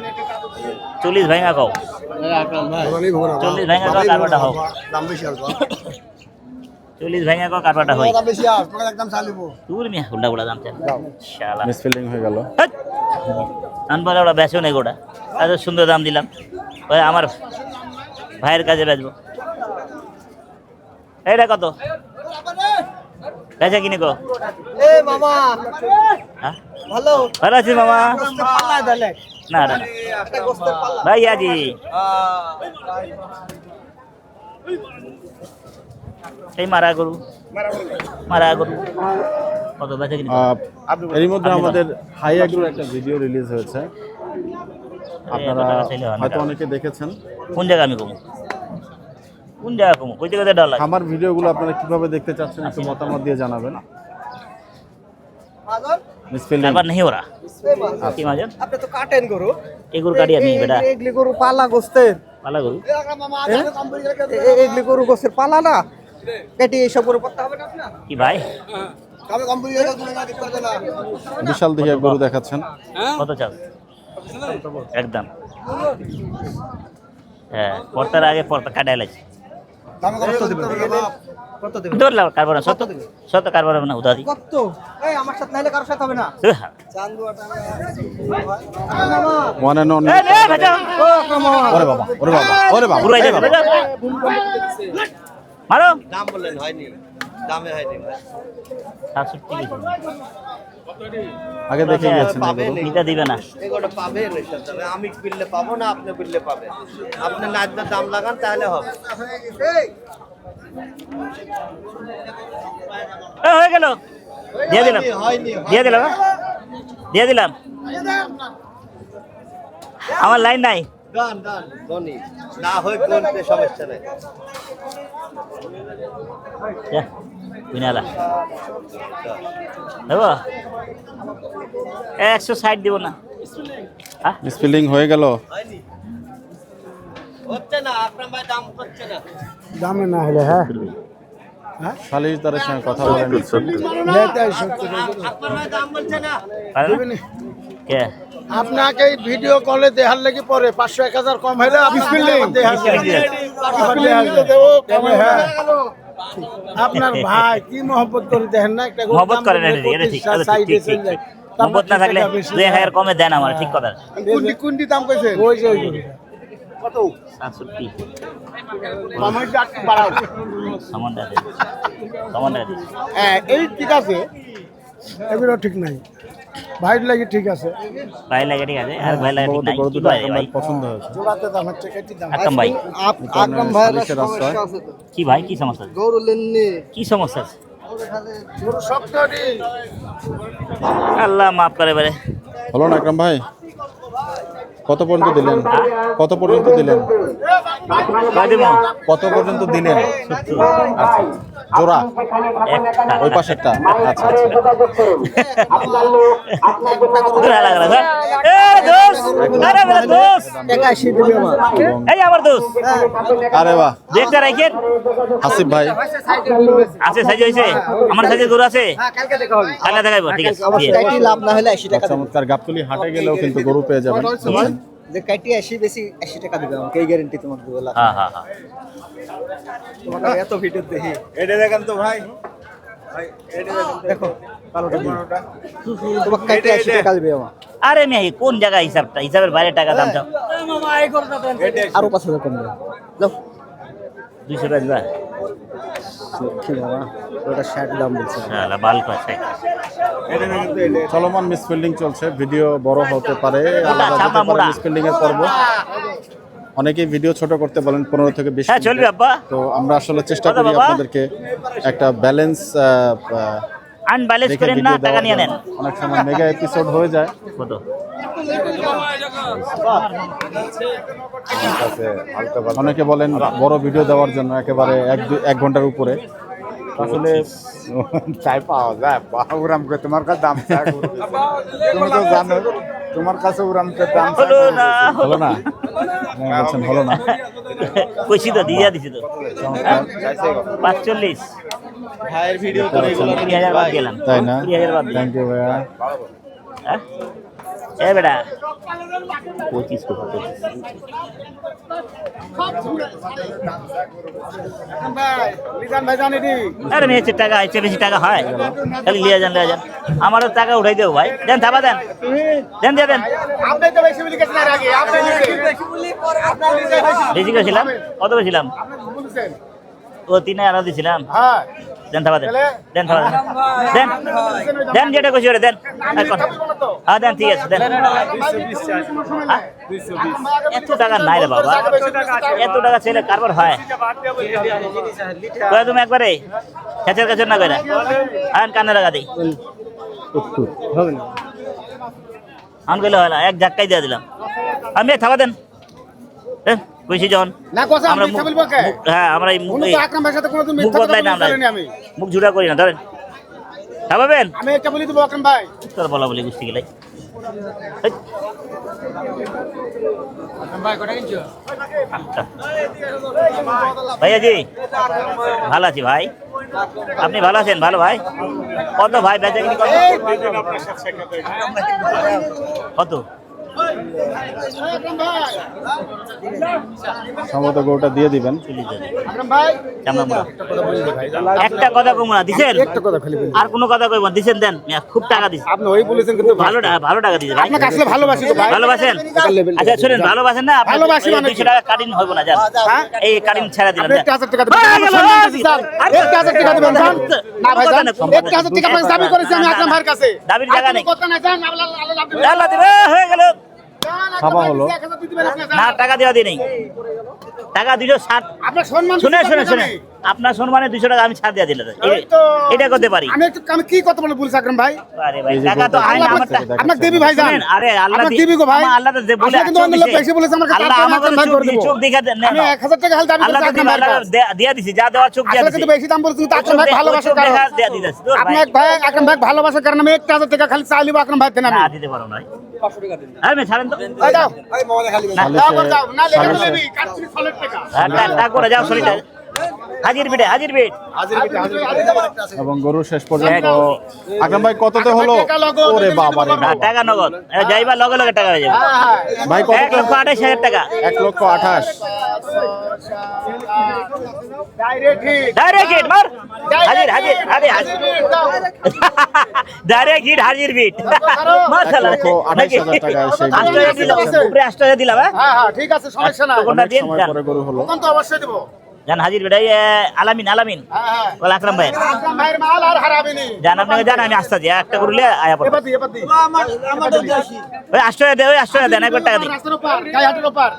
[SPEAKER 2] 40 ভাঙা কও 40 ভাঙা কও কারবাটা হোক
[SPEAKER 3] দাম বেশি আসবে
[SPEAKER 2] 40 ভাঙা কও কারবাটা হয়
[SPEAKER 3] দাম বেশি আসবে একদম চালিব
[SPEAKER 2] তুই মিয়া উল্টা উল্টা দাম চাল শালা
[SPEAKER 1] মিসফিল্ডিং হয়ে গেল
[SPEAKER 2] আনপারে ওরা বেচো নেই গোটা এত সুন্দর দাম দিলাম ওই আমার ভাইয়ের কাজে বেচবো এইটা কত বেচা কিনে কো
[SPEAKER 3] এ মামা
[SPEAKER 2] হ্যাঁ
[SPEAKER 3] ভালো
[SPEAKER 2] ভালো আছি মামা
[SPEAKER 3] পাল্লা দিলে
[SPEAKER 2] না না
[SPEAKER 3] একটা গোস্তের পাল্লা
[SPEAKER 2] ভাই আজি এই মারা গরু কত বেচা কিনে
[SPEAKER 1] এরই মধ্যে আমাদের হাই অ্যাগ্রোর একটা ভিডিও রিলিজ হয়েছে আপনারা হয়তো অনেকে দেখেছেন
[SPEAKER 2] কোন জায়গা আমি কমু কোন জায়গা কমু কই জায়গাতে ডর লাগে
[SPEAKER 1] আমার ভিডিওগুলো আপনারা কিভাবে দেখতে চাচ্ছেন একটু মতামত দিয়ে জানাবেন মিসফিল্ডিং
[SPEAKER 2] তারপর নেই ওরা কি মাজন
[SPEAKER 3] আপনি তো কাটেন গরু
[SPEAKER 2] এই গরু কাটি আমি বেটা
[SPEAKER 3] এগলি গরু পালা গোস্তের
[SPEAKER 2] পালা গরু
[SPEAKER 3] এগলি গরু গোস্তের পালা না কেটে এইসব গরু করতে হবে না আপনার
[SPEAKER 2] কি ভাই
[SPEAKER 3] আমি কম্পিউটার করে না দেখতে পারবে না
[SPEAKER 1] বিশাল দেখে গরু দেখাচ্ছেন
[SPEAKER 2] কত চাও একদম হ্যাঁ পর্তার আগে পর্তা কাটাই লাগছে
[SPEAKER 3] দাম কত দিবেন কত দিবেন
[SPEAKER 2] ধরলাম কারবার সত্য কারবার না উদাদি
[SPEAKER 3] কত এই আমার সাথে নাইলে কারোর সাথে হবে না চান্দুয়াটা
[SPEAKER 1] ওয়ান এন্ড অনলি
[SPEAKER 2] এই রে ভাজা
[SPEAKER 3] ও কামন
[SPEAKER 1] ওরে বাবা ওরে বাবা ওরে বাবা
[SPEAKER 2] পুরাই যাবে মারো
[SPEAKER 3] দাম বললেন হয়নি দামে হয়নি
[SPEAKER 2] 67
[SPEAKER 1] আগে দেখে গিয়েছেন এই গরু।
[SPEAKER 2] নিতে দিবে না
[SPEAKER 3] এগুলো পাবে আমি বিললে পাবো না আপনি বিললে পাবে আপনি নাচবে দাম লাগান তাহলে হবে
[SPEAKER 2] হয়ে গেল দিয়ে দিলাম দিয়ে দিলাম আমার লাইন নাই
[SPEAKER 3] গান গান ধনী না হয় কোনতে সমস্যা নাই
[SPEAKER 2] যা বিনালা দেবো 160 দিব না হ্যাঁ
[SPEAKER 1] মিসফিল্ডিং হয়ে গেল
[SPEAKER 3] হচ্ছে না আপনার ভাই দাম করছে না
[SPEAKER 6] দামে না হলে হ্যাঁ
[SPEAKER 1] সালিশদারের সঙ্গে কথা বলেন
[SPEAKER 3] আপনার ভাই দাম বলছে না
[SPEAKER 2] কে
[SPEAKER 6] আপনাকে ভিডিও কলে দেখার লাগি পরে 500-1000 কম হইলে আপনার ভাই কি মহব্বত করে দেখেন না একটা
[SPEAKER 2] মহব্বত করেন এটা ঠিক মহব্বত না থাকলে 2000 কমে দেন আমার ঠিক কথা
[SPEAKER 6] কোনটি দাম কইছেন ওই যে কত
[SPEAKER 2] 67
[SPEAKER 6] কমাই একটু বাড়াও
[SPEAKER 2] সামানটা দে
[SPEAKER 6] হ্যাঁ এই ঠিক আছে এগুলো ঠিক নাই ভাইর লাগি ঠিক আছে
[SPEAKER 2] ভাই লাগে ঠিক আছে আর ভাই লাগে ঠিক নাই
[SPEAKER 1] গরু
[SPEAKER 2] কি
[SPEAKER 1] দুটো
[SPEAKER 2] ভাই
[SPEAKER 1] আমার
[SPEAKER 2] ভাই
[SPEAKER 1] পছন্দ হয়েছে
[SPEAKER 6] জোড়াতে দাম হচ্ছে কেটি দাম
[SPEAKER 2] আকরাম ভাই
[SPEAKER 3] আকরাম ভাইয়ের
[SPEAKER 1] সালিশের আশ্রয়।
[SPEAKER 3] সমস্যা আছে তো
[SPEAKER 2] কি ভাই কি সমস্যা আছে?
[SPEAKER 3] গরু লেননি
[SPEAKER 2] কি সমস্যা আছে
[SPEAKER 6] গরু সব তৈরি
[SPEAKER 2] আল্লাহ মাফ করে বারে
[SPEAKER 1] হলো না আকরাম ভাই কত পর্যন্ত দিলেন কত পর্যন্ত দিলেন
[SPEAKER 2] কয় দিব
[SPEAKER 1] কত পর্যন্ত দিলেন আচ্ছা জোড়া
[SPEAKER 2] একটা
[SPEAKER 1] ওই পাশেরটা আচ্ছা
[SPEAKER 2] দূরে লাগা লাগা এ দোস্ত আরে মেরা দোস্ত
[SPEAKER 3] টাকা এসে দিবে আমার
[SPEAKER 2] এই আমার দোস্ত
[SPEAKER 1] আরে বাহ
[SPEAKER 2] দেখতে রাখেন
[SPEAKER 1] হাসিব ভাই
[SPEAKER 2] আছে সাইজ হইছে আমার সাইজে গরু আছে
[SPEAKER 3] কালকে দেখা হবে
[SPEAKER 2] কালকে দেখাইবো ঠিক আছে দিয়ে।
[SPEAKER 3] কাইটি লাভ না হলে 80 টাকা দিবে
[SPEAKER 1] চমৎকার গাবতলি হাটে গেলেও কিন্তু গরু পেয়ে যাবেন
[SPEAKER 3] যে কাইটি 80 বেশি 80 টাকা দিবে আমাকে এই গ্যারান্টি তোমাকে দেব লাভ
[SPEAKER 2] হ্যাঁ হ্যাঁ হ্যাঁ
[SPEAKER 3] তোমাকে এত ভিডিও দেখি এটা দেখেন তো ভাই ভাই এটা দেখো কালোটা দিন তোমাকে কাইটি 80 টাকা দিবে আমার
[SPEAKER 2] আরে মেয়ে কোন জায়গা হিসাবের বাইরে টাকা দাম চাও
[SPEAKER 3] আরো 5000 কম দেবে যাও
[SPEAKER 2] 200 টাকা দিবা
[SPEAKER 3] কি বাবা ওটা 60 দাম বলছে
[SPEAKER 2] শালা বাল কষাই
[SPEAKER 1] চলমান মিসফিল্ডিং চলছে ভিডিও বড় হতে পারে
[SPEAKER 2] চাপা মোড়া।
[SPEAKER 1] মিসফিল্ডিং এর পর্ব অনেকেই ভিডিও ছোট করতে বলেন 15 থেকে 20
[SPEAKER 2] হ্যাঁ চলবে আব্বা
[SPEAKER 1] তো আমরা আসলে চেষ্টা
[SPEAKER 2] বলো
[SPEAKER 1] করি
[SPEAKER 2] বাবা।
[SPEAKER 1] আপনাদেরকে একটা ব্যালেন্স
[SPEAKER 2] আনব্যালেন্স
[SPEAKER 1] দেখে
[SPEAKER 2] করেন না,
[SPEAKER 1] ভিডিও
[SPEAKER 2] টাকা
[SPEAKER 1] দেওয়ার
[SPEAKER 2] নিয়ে নেন।
[SPEAKER 1] জন্য। অনেক সময় মেগা এপিসোড হয়ে যায়।
[SPEAKER 2] কত
[SPEAKER 1] অনেকে বলেন বড় ভিডিও দেওয়ার জন্য একেবারে 1 ঘন্টার উপরে। আসলে
[SPEAKER 6] চাই পাওয়া যায় উড়াম করে তোমার কাছে দাম চাই তুমি তো জানো তোমার কাছে উড়াম করে দাম চাই
[SPEAKER 2] হলো না,
[SPEAKER 1] হলো না, বলছেন হলো না।
[SPEAKER 2] কইছি তো দিয়া দিছি তো 45
[SPEAKER 3] ভাইয়ের ভিডিও করে
[SPEAKER 2] 20,000 বাদ গেলাম,
[SPEAKER 1] তাই না?
[SPEAKER 2] 20,000 বাদ দিলাম।
[SPEAKER 1] থ্যাংক ইউ ভাইয়া।
[SPEAKER 2] হ্যাঁ? এ বেটা 25 কত 25 আরে মেয়েছে টাকা এসে বেশি টাকা হয়, খালি লিয়ে যান আমারও টাকা উঠাই দেবো ভাই। দেন থাবা দেন দেন দিয়ে দেন। বেশি করেছিলাম, কত করেছিলাম? ও 3,000 দিয়েছিলাম। দেন থাবা দেন, দেন থাবা দেন, দেন দেন যেটা কইছি ওরে দেন। হ্যাঁ দেন, ঠিক আছে দেন। হ্যাঁ? এত টাকা নাই রে বাবা, এত টাকা ছেলে কারবার হয়? কয় তুমি একবারে খেচের কাছে না কইরা আন কানে লাগা দিই আন গেলে হয় না, এক ঝাক্কাই দিয়ে দিলাম আমি। থাবা দেন কইছি যখন আমরা হ্যাঁ আমরা এই মুখ বদলাই না, আমরা মুখ ঝুড়া করি না। ধরেন থাবাবেন,
[SPEAKER 6] আমি একটা বলি দেবো আকরাম ভাই
[SPEAKER 2] তোর বলা বলি গুষ্টি গেলাই। ভাইয়া জি ভালো আছি ভাই, আপনি ভালো আছেন? ভালো ভাই। কত ভাই বেচা কিনি কত?
[SPEAKER 1] সম্ভবত গরুটা দিয়ে দিবেন।
[SPEAKER 2] একটা কথা কম না দিছেন, আর কোনো কথা কইব দিছেন দেন। খুব টাকা দিছেন আপনি, ওই বলেছেন কিন্তু ভালো টাকা দিছেন। আপনাকে আসলে ভালোবাসি তো ভাই। ভালোবাসেন? আচ্ছা শুনেন, ভালোবাসেন না? ভালোবাসি মানে 200 টাকা কাটিং হইব না, জান এই কাটিং ছেড়ে দিলাম।
[SPEAKER 6] 1000 টাকা দিবেন, 1000 টাকা দিবেন জান না ভাই জান, 1000 টাকা আপনাকে দাবি করেছি আমি আকরাম ভাইয়ের কাছে।
[SPEAKER 2] দাবির টাকা নেই,
[SPEAKER 6] কথা না জান
[SPEAKER 2] আল্লাহ দিবে হয়ে গেল।
[SPEAKER 1] খাওয়া হলো
[SPEAKER 2] না টাকা দেওয়া দিয়ে নেই, টাকা 260।
[SPEAKER 6] আপনার সম্মান
[SPEAKER 2] শুনে শুনে শুনে আপনার সম্মানে 200 টাকা আমি ছাড় দিয়ে দিলাম, এটা করতে পারি।
[SPEAKER 6] আমি কি কথা বলে বলছি আকরাম ভাই?
[SPEAKER 2] আরে ভাই টাকা তো আইন আমার
[SPEAKER 6] আপনাকে দেবি ভাই জান।
[SPEAKER 2] আরে আল্লাহ
[SPEAKER 6] আপনাকে দেবি গো ভাই,
[SPEAKER 2] আল্লাহ তো বলে
[SPEAKER 6] কিন্তু অন্য লোক বেশি বলেছে আমার কাছে।
[SPEAKER 2] আল্লাহ আমাকে চোখ দেখা দেন না,
[SPEAKER 6] আমি 1000 টাকা হাল দাবি
[SPEAKER 2] আল্লাহ
[SPEAKER 6] করেছি
[SPEAKER 2] তো
[SPEAKER 6] আকরাম ভাইয়ের
[SPEAKER 2] আল্লাহ
[SPEAKER 6] কাছে।
[SPEAKER 2] দিয়া দিছি, যা দেওয়ার চোখ দিয়া
[SPEAKER 6] আসলে
[SPEAKER 2] দিছি।
[SPEAKER 6] কিন্তু বেশি দাম বলছেন, তো আকরাম ভাই ভালোবাসার কারণে
[SPEAKER 2] দিয়া দিছি।
[SPEAKER 6] আপনি এক ভাই আকরাম ভাই ভালোবাসার কারণে আমি 1000 টাকা খালি চাইলিব আকরাম ভাই দেন। আমি
[SPEAKER 2] না দিতে পারো না, 500 টাকা দিন। আরে ছাড়েন তো,
[SPEAKER 6] এই দাও এই মোবাইলে খালি দাও করে দাও না লেগে নেবি কাটছি সলিড টাকা।
[SPEAKER 2] টাকা করে যাও সরিটা হাজির বিটে হাজির বিট।
[SPEAKER 1] এবং গরু শেষ পর্যন্ত আকরাম ভাই কততে হলো? ওরে বাবা রে
[SPEAKER 2] না টাকা নগদ যাইবা লগে লগে টাকা হয়ে যাবে
[SPEAKER 1] ভাই, কত?
[SPEAKER 2] 1,28,000 টাকা।
[SPEAKER 1] 1,28,000
[SPEAKER 2] ডাইরেক্ট হিট মার, হাজির হাজির হাজির হাজির ডাইরেক্ট হিট হাজির বিট মাশাআল্লাহ।
[SPEAKER 1] 1,28,000 টাকা সেই
[SPEAKER 2] 8,000 দিলাম, উপরে 8,000 দিলাম।
[SPEAKER 6] হ্যাঁ হ্যাঁ ঠিক আছে, সমস্যা না,
[SPEAKER 2] কোনটা দিন
[SPEAKER 1] সময় পরে গরু হলো।
[SPEAKER 6] তখন তো অবশ্যই দেব
[SPEAKER 2] জান হাজির বিট। আলামিন আলামিন
[SPEAKER 6] হ্যাঁ
[SPEAKER 2] বল আকরাম ভাই
[SPEAKER 6] আকরাম ভাইয়ের মাল আর হারাবেনি।
[SPEAKER 2] জান আপনাকে জান আমি আসতে যাই, একটা করলে আয়া পড়ব।
[SPEAKER 6] এবার দি আমার দিছি
[SPEAKER 2] ওই 8,000 দে, ওই 8,000 দেন, 1 টাকা দিন।
[SPEAKER 6] রাস্তার উপর গায়হাটের উপর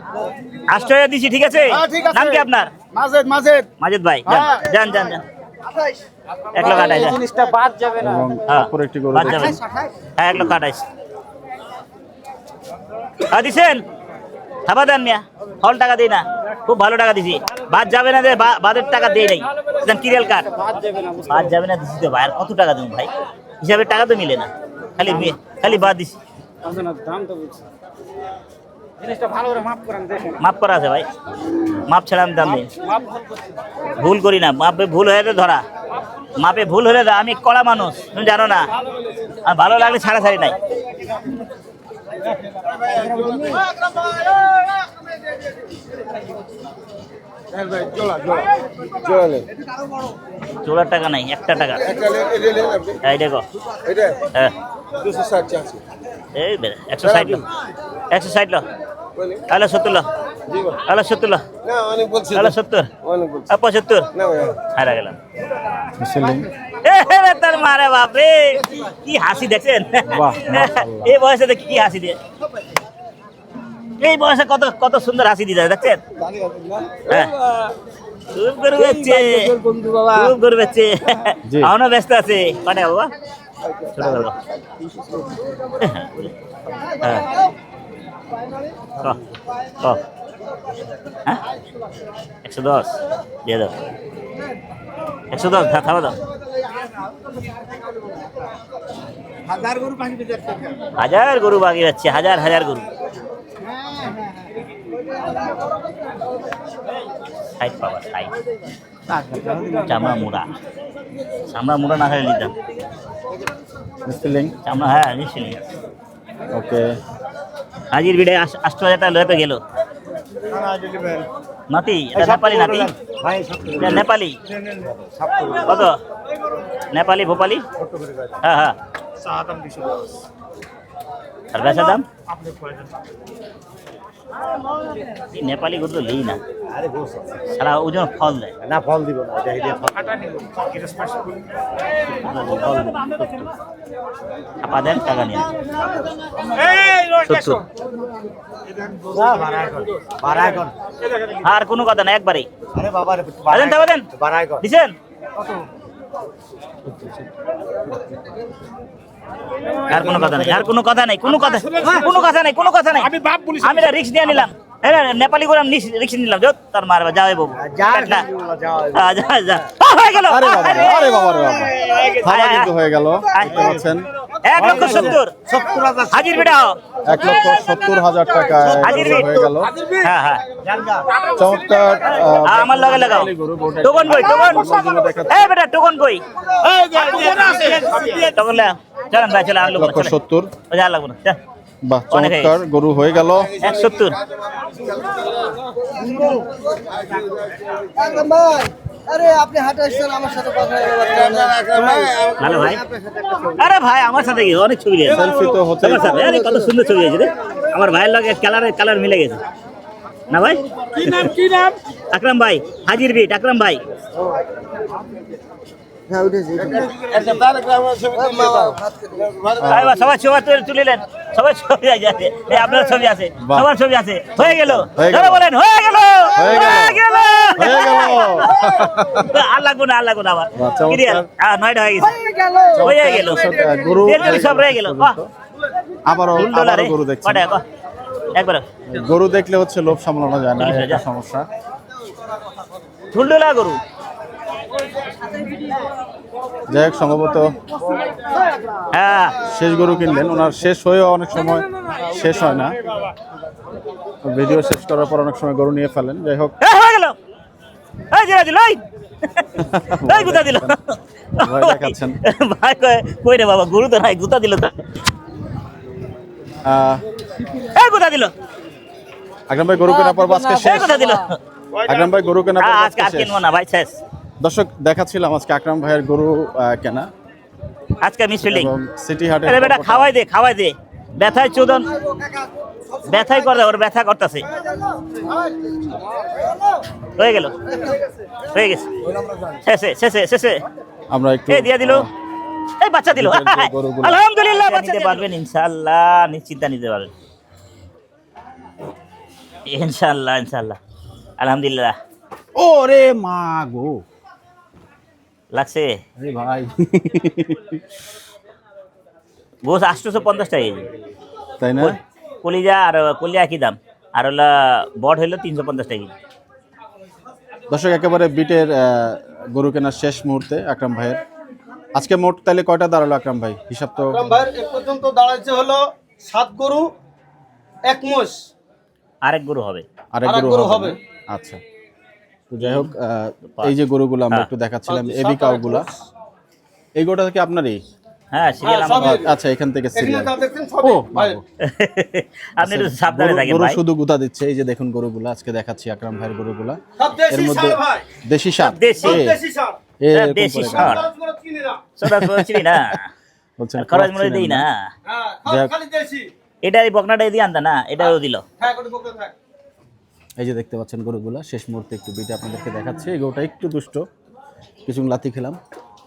[SPEAKER 2] 8,000 দিছি, ঠিক আছে?
[SPEAKER 6] হ্যাঁ ঠিক আছে।
[SPEAKER 2] নাম কি আপনার?
[SPEAKER 6] মাজেদ মাজেদ
[SPEAKER 2] মাজিদ ভাই যান
[SPEAKER 6] হ্যাঁ।
[SPEAKER 2] যান যান যান 1,28,000
[SPEAKER 6] জিনিসটা বাদ যাবে না।
[SPEAKER 1] এবং
[SPEAKER 2] হ্যাঁ।
[SPEAKER 1] অপর একটি গরু
[SPEAKER 2] বাদ যাবে। হ্যাঁ 1,28,000 দিছেন। থাবা দেন মিয়া, হল টাকা দিই না, খুব ভালো টাকা দিছি। বাদ যাবে না, বাদের টাকা দেই নাই। কিরিয়াল কার্ড বাদ যাবে না দিছি তো ভাই। আর কত টাকা দেবো ভাই? হিসাবে টাকা তো মিলে না, খালি খালি বাদ দিছি। মাপ করা আছে ভাই, মাপ ছাড়া আমি দাম দিই। ভুল করি না, মাপে ভুল হয়ে ধরা, মাপে ভুল হলে আমি কড়া মানুষ, তুমি জানো না। আর ভালো লাগলে ছাড়াছাড়ি নাই। চোলার টাকা নাই, একটা টাকা। এই দেখো হ্যাঁ 160 লো, 160 লো, তাহলে 70 লো, তাহলে 70 লো, তাহলে 70, 75 হারা গেলাম। তার মারে বাপরে কি হাসি দেখছেন? এই বয়সে দেখি কি হাসি দিয়ে, এই বয়সে কত কত সুন্দর হাসি দিয়ে দেখছেন। হ্যাঁ খুব গরু বেচছে,
[SPEAKER 4] বন্ধু বাবা
[SPEAKER 2] খুব গরু বেচছে।
[SPEAKER 1] জি।
[SPEAKER 2] এখনো ব্যস্ত আছে কটা বাবা? ছোট গরু। হ্যাঁ। ক, ক। হ্যাঁ? 110 দিয়ে দাও। 110 থামা দাও। হাজার গরু বাকি যাচ্ছে, হাজার হাজার গরু। সাইড পাবা, সাইড। চামড়া মুড়া, চামড়া মুড়া না খাইলে নিতাম।
[SPEAKER 1] সিলিং
[SPEAKER 2] চামড়া, হ্যাঁ নিশ্চয়ই।
[SPEAKER 1] ওকে।
[SPEAKER 2] হাজির বিড়ে 8,000 টাকা লয়ে তো গেল। নাতি, এটা নেপালি নাতি? এটা নেপালি কত? নেপালি ভোপালি? হ্যাঁ হ্যাঁ। আর বেচা দাম? এই নেপালি গরু তো লেই না, সারা ওজন ফল দেয়
[SPEAKER 8] না ফল দিব না, এটা হিলে ফল।
[SPEAKER 2] ছাপা দেন, টাকা নিয়ে 70।
[SPEAKER 8] বাড়া এখন।
[SPEAKER 2] আর কোনো কথা না, একবারে
[SPEAKER 8] আরে বাবা রে,
[SPEAKER 2] দেন, টাকা দেন।
[SPEAKER 8] বাড়া এখন।
[SPEAKER 2] দিছেন? আর কোনো কথা নাই, আর কোনো কথা নাই, কোনো কথা, কোনো কথা নাই, কোনো কথা নাই।
[SPEAKER 4] আমি বাপ বলিস
[SPEAKER 2] আমি রিস্ক নিয়ে নিলাম, নেপালি করে আমি রিস্ক নিলাম। যত তার মারবা, যাও বাবু,
[SPEAKER 8] যা
[SPEAKER 2] যা যা যা। হয়ে গেল।
[SPEAKER 1] আরে বাবা রে, আরে বাবা রে বাবা, থাবা কিন্তু হয়ে গেল। দেখতে পাচ্ছেন
[SPEAKER 2] 1,70,000 হাজির বেটাও।
[SPEAKER 1] 1,70,000 টাকা
[SPEAKER 2] হাজির
[SPEAKER 1] হয়ে
[SPEAKER 2] বিট।
[SPEAKER 1] গেল।
[SPEAKER 2] হ্যাঁ হ্যাঁ,
[SPEAKER 1] চমৎকার
[SPEAKER 2] আমার লগে লাগাও। টোকন কই, টোকন? এই বেটা টোকন কই? টোকন লে, চলেন ভাই, চলে আর লোক না, চলে।
[SPEAKER 1] 1,70,000।
[SPEAKER 2] ওই যা লাগবো না, চল।
[SPEAKER 1] বাহ,
[SPEAKER 2] অনেক হয়ে
[SPEAKER 1] চমৎকার গরু হয়ে গেল।
[SPEAKER 2] 170।
[SPEAKER 3] আরে আপনি হাটে আসছেন আমার সাথে কথা
[SPEAKER 2] ভালো ভাই। আরে ভাই আমার সাথে কি অনেক ছবি আছে।
[SPEAKER 1] সেলফি তো হতে
[SPEAKER 2] তোমার সাথে আরে কত সুন্দর ছবি আছে রে। আমার ভাইয়ের লগে কালার মিলে গেছে না ভাই?
[SPEAKER 4] কি নাম, কি নাম?
[SPEAKER 2] আকরাম ভাই, হাজির বিট, আকরাম ভাই।
[SPEAKER 3] হ্যাঁ উঠেছি
[SPEAKER 2] ভাই বা সবাই ছবি তুলিলেন, সবাই ছবি আছে, এই আপনার ছবি আছে,
[SPEAKER 1] বাহ।
[SPEAKER 2] সবার ছবি আছে। হয়ে গেল,
[SPEAKER 1] হয়ে গেল।
[SPEAKER 2] ধরে বলেন হয়ে গেল,
[SPEAKER 1] হয়ে গেল।
[SPEAKER 2] হয়ে গেল,
[SPEAKER 1] হয়ে গেল।
[SPEAKER 2] আর লাগবো না, আর লাগবো না আবার।
[SPEAKER 1] বাহ, চমৎকার।
[SPEAKER 2] ক্লিয়ার, 9টা হয়ে গেছে, হয়ে গেল।
[SPEAKER 1] গরু
[SPEAKER 2] তেল সব রয়ে গেল। বাহ,
[SPEAKER 1] আবারও
[SPEAKER 2] $2
[SPEAKER 1] গরু দেখছি।
[SPEAKER 2] কটা একবার
[SPEAKER 1] গরু দেখলে হচ্ছে লোভ সামলানো যায় না, এটা সমস্যা।
[SPEAKER 2] ঢুলঢুলা গরু।
[SPEAKER 1] যাই হোক, সম্ভবত
[SPEAKER 2] হ্যাঁ,
[SPEAKER 1] শেষ গরু কিনলেন, ওনার শেষ হয়েও অনেক সময় শেষ হয় না। ভিডিও শেষ করার পর অনেক সময় গরু নিয়ে ফেলেন। যাই হোক,
[SPEAKER 2] হয়ে গেল। এই জিরা দিল, এই গুতা দিল।
[SPEAKER 1] ভয় দেখাচ্ছেন।
[SPEAKER 2] ভাই কই রে বাবা, গরু তো নাই, গুতা দিল তো। এই গুতা দিল,
[SPEAKER 1] আকরাম ভাই গরু কেনার পর আজকে
[SPEAKER 2] এই
[SPEAKER 1] শেষ।
[SPEAKER 2] গুতা দিল।
[SPEAKER 1] আকরাম ভাই গরু কেনার পর
[SPEAKER 2] আজকে আর
[SPEAKER 1] আজকে শেষ।
[SPEAKER 2] কিনবো না ভাই, শেষ।
[SPEAKER 1] দর্শক, দেখাচ্ছিলাম আজকে আকরাম ভাইয়ের গরু কেনা
[SPEAKER 2] আজকে মিস ফিল্ডিং।
[SPEAKER 1] এবং সিটি হাটে।
[SPEAKER 2] আরে বেটা খাওয়াই দে, খাওয়াই দে। ব্যথায় চোদন, ব্যথাই করে, ওর ব্যথা করতেছে। হয়ে গেল, হয়ে গেছে, শেষে শেষে শেষে।
[SPEAKER 1] আমরা একটু
[SPEAKER 2] এই দিয়া দিল, এই বাচ্চা দিল।
[SPEAKER 1] গরুগুলো।
[SPEAKER 2] আলহামদুলিল্লাহ, বাচ্চা নিতে পারবেন ইনশাআল্লাহ, নিশ্চিন্তা নিতে পারবেন ইনশাআল্লাহ, ইনশাআল্লাহ, আলহামদুলিল্লাহ।
[SPEAKER 1] ওরে মা গো,
[SPEAKER 2] লাগছে
[SPEAKER 1] আরে ভাই,
[SPEAKER 2] গোস 850 টাকা কেজি।
[SPEAKER 1] তাই না?
[SPEAKER 2] কলিজা আর কলিজা একই দাম, আর হলো বড হইলো 350 টাকা কেজি।
[SPEAKER 1] দর্শক, একেবারে বিটের গরু কেনার শেষ মুহূর্তে আকরাম ভাইয়ের। আজকে মোট তাহলে কয়টা দাঁড়ালো আকরাম ভাই? হিসাব তো।
[SPEAKER 3] ভাই এ পর্যন্ত দাঁড়াইছে হলো 7 গরু 1 মোষ।
[SPEAKER 2] আরেক গরু হবে,
[SPEAKER 1] আরেক গরু হবে। আচ্ছা, তো যাই হোক, এই যে গরুগুলো আমরা একটু দেখাচ্ছিলাম, এবি কাউগুলা, এই গরুটা কি আপনারই?
[SPEAKER 2] হ্যাঁ সিরিয়াল আমার।
[SPEAKER 1] আচ্ছা, এখান থেকে সিরিয়াল।
[SPEAKER 3] দেখছেন
[SPEAKER 1] ও ভাই,
[SPEAKER 2] আপনি একটু সাবধানে থাকেন
[SPEAKER 1] গরু
[SPEAKER 2] ভাই।
[SPEAKER 1] শুধু গুতা দিচ্ছে। এই যে দেখুন গরুগুলা, আজকে দেখাচ্ছি আকরাম ভাইয়ের গরুগুলা।
[SPEAKER 3] সব
[SPEAKER 1] এর
[SPEAKER 3] দেশি
[SPEAKER 1] মধ্যে
[SPEAKER 3] সার ভাই,
[SPEAKER 1] দেশি সার।
[SPEAKER 2] দেশি।
[SPEAKER 3] সার।
[SPEAKER 1] এরকম
[SPEAKER 2] দেশি
[SPEAKER 1] করে
[SPEAKER 2] সার।
[SPEAKER 3] কোনো চিনি না।
[SPEAKER 2] সোদা বলছিলি না,
[SPEAKER 1] বলছেন
[SPEAKER 2] খরচ মনে দেই না।
[SPEAKER 3] হ্যাঁ,
[SPEAKER 1] যাক।
[SPEAKER 3] খালি দেশি।
[SPEAKER 2] এটা এই বকনাটা দিয়ে আনতা না, এটাও দিল।
[SPEAKER 3] হ্যাঁ কোটি বকরা থাক।
[SPEAKER 1] এই যে দেখতে পাচ্ছেন গরুগুলা, শেষ মুহূর্তে একটু বিটে আপনাদেরকে দেখাচ্ছি। এই গরুটা একটু দুষ্ট, কিছু লাথি খেলাম।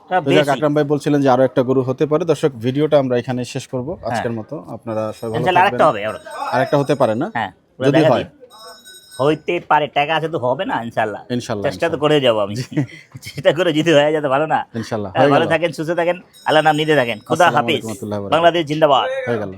[SPEAKER 2] সব
[SPEAKER 1] তো যাক,
[SPEAKER 2] দেশি।
[SPEAKER 1] আকরাম ভাই বলছিলেন যে আরো একটা গরু হতে পারে। দর্শক, ভিডিওটা আমরা এখানে শেষ করব আজকের মতো। আপনারা সবাই ভালো
[SPEAKER 2] ইনশাআল্লাহ
[SPEAKER 1] থাকবেন।
[SPEAKER 2] আরেকটা হবে,
[SPEAKER 1] আরেকটা হতে পারে না,
[SPEAKER 2] হ্যাঁ, পুরো
[SPEAKER 1] যদি
[SPEAKER 2] দেখা
[SPEAKER 1] হয়।
[SPEAKER 2] দিন। হইতে পারে, টাকা আছে তো হবে না ইনশাল্লাহ।
[SPEAKER 1] ইনশাল্লাহ,
[SPEAKER 2] চেষ্টা তো করে যাবো আমি, চেষ্টা করে যদি হয়ে যেতে ভালো না।
[SPEAKER 1] ইনশাল্লাহ
[SPEAKER 2] হ্যাঁ,
[SPEAKER 1] হয়ে
[SPEAKER 2] ভালো
[SPEAKER 1] গেল,
[SPEAKER 2] থাকেন, সুস্থ থাকেন, আল্লাহ নাম নিতে থাকেন। খুদা
[SPEAKER 1] আসসালামু
[SPEAKER 2] হাফিজ,
[SPEAKER 1] আলাইকুম ওয়া রাহমাতুল্লাহি ওয়া বারাকাতুহু।
[SPEAKER 2] বাংলাদেশ জিন্দাবাদ।
[SPEAKER 1] হয়ে গেল।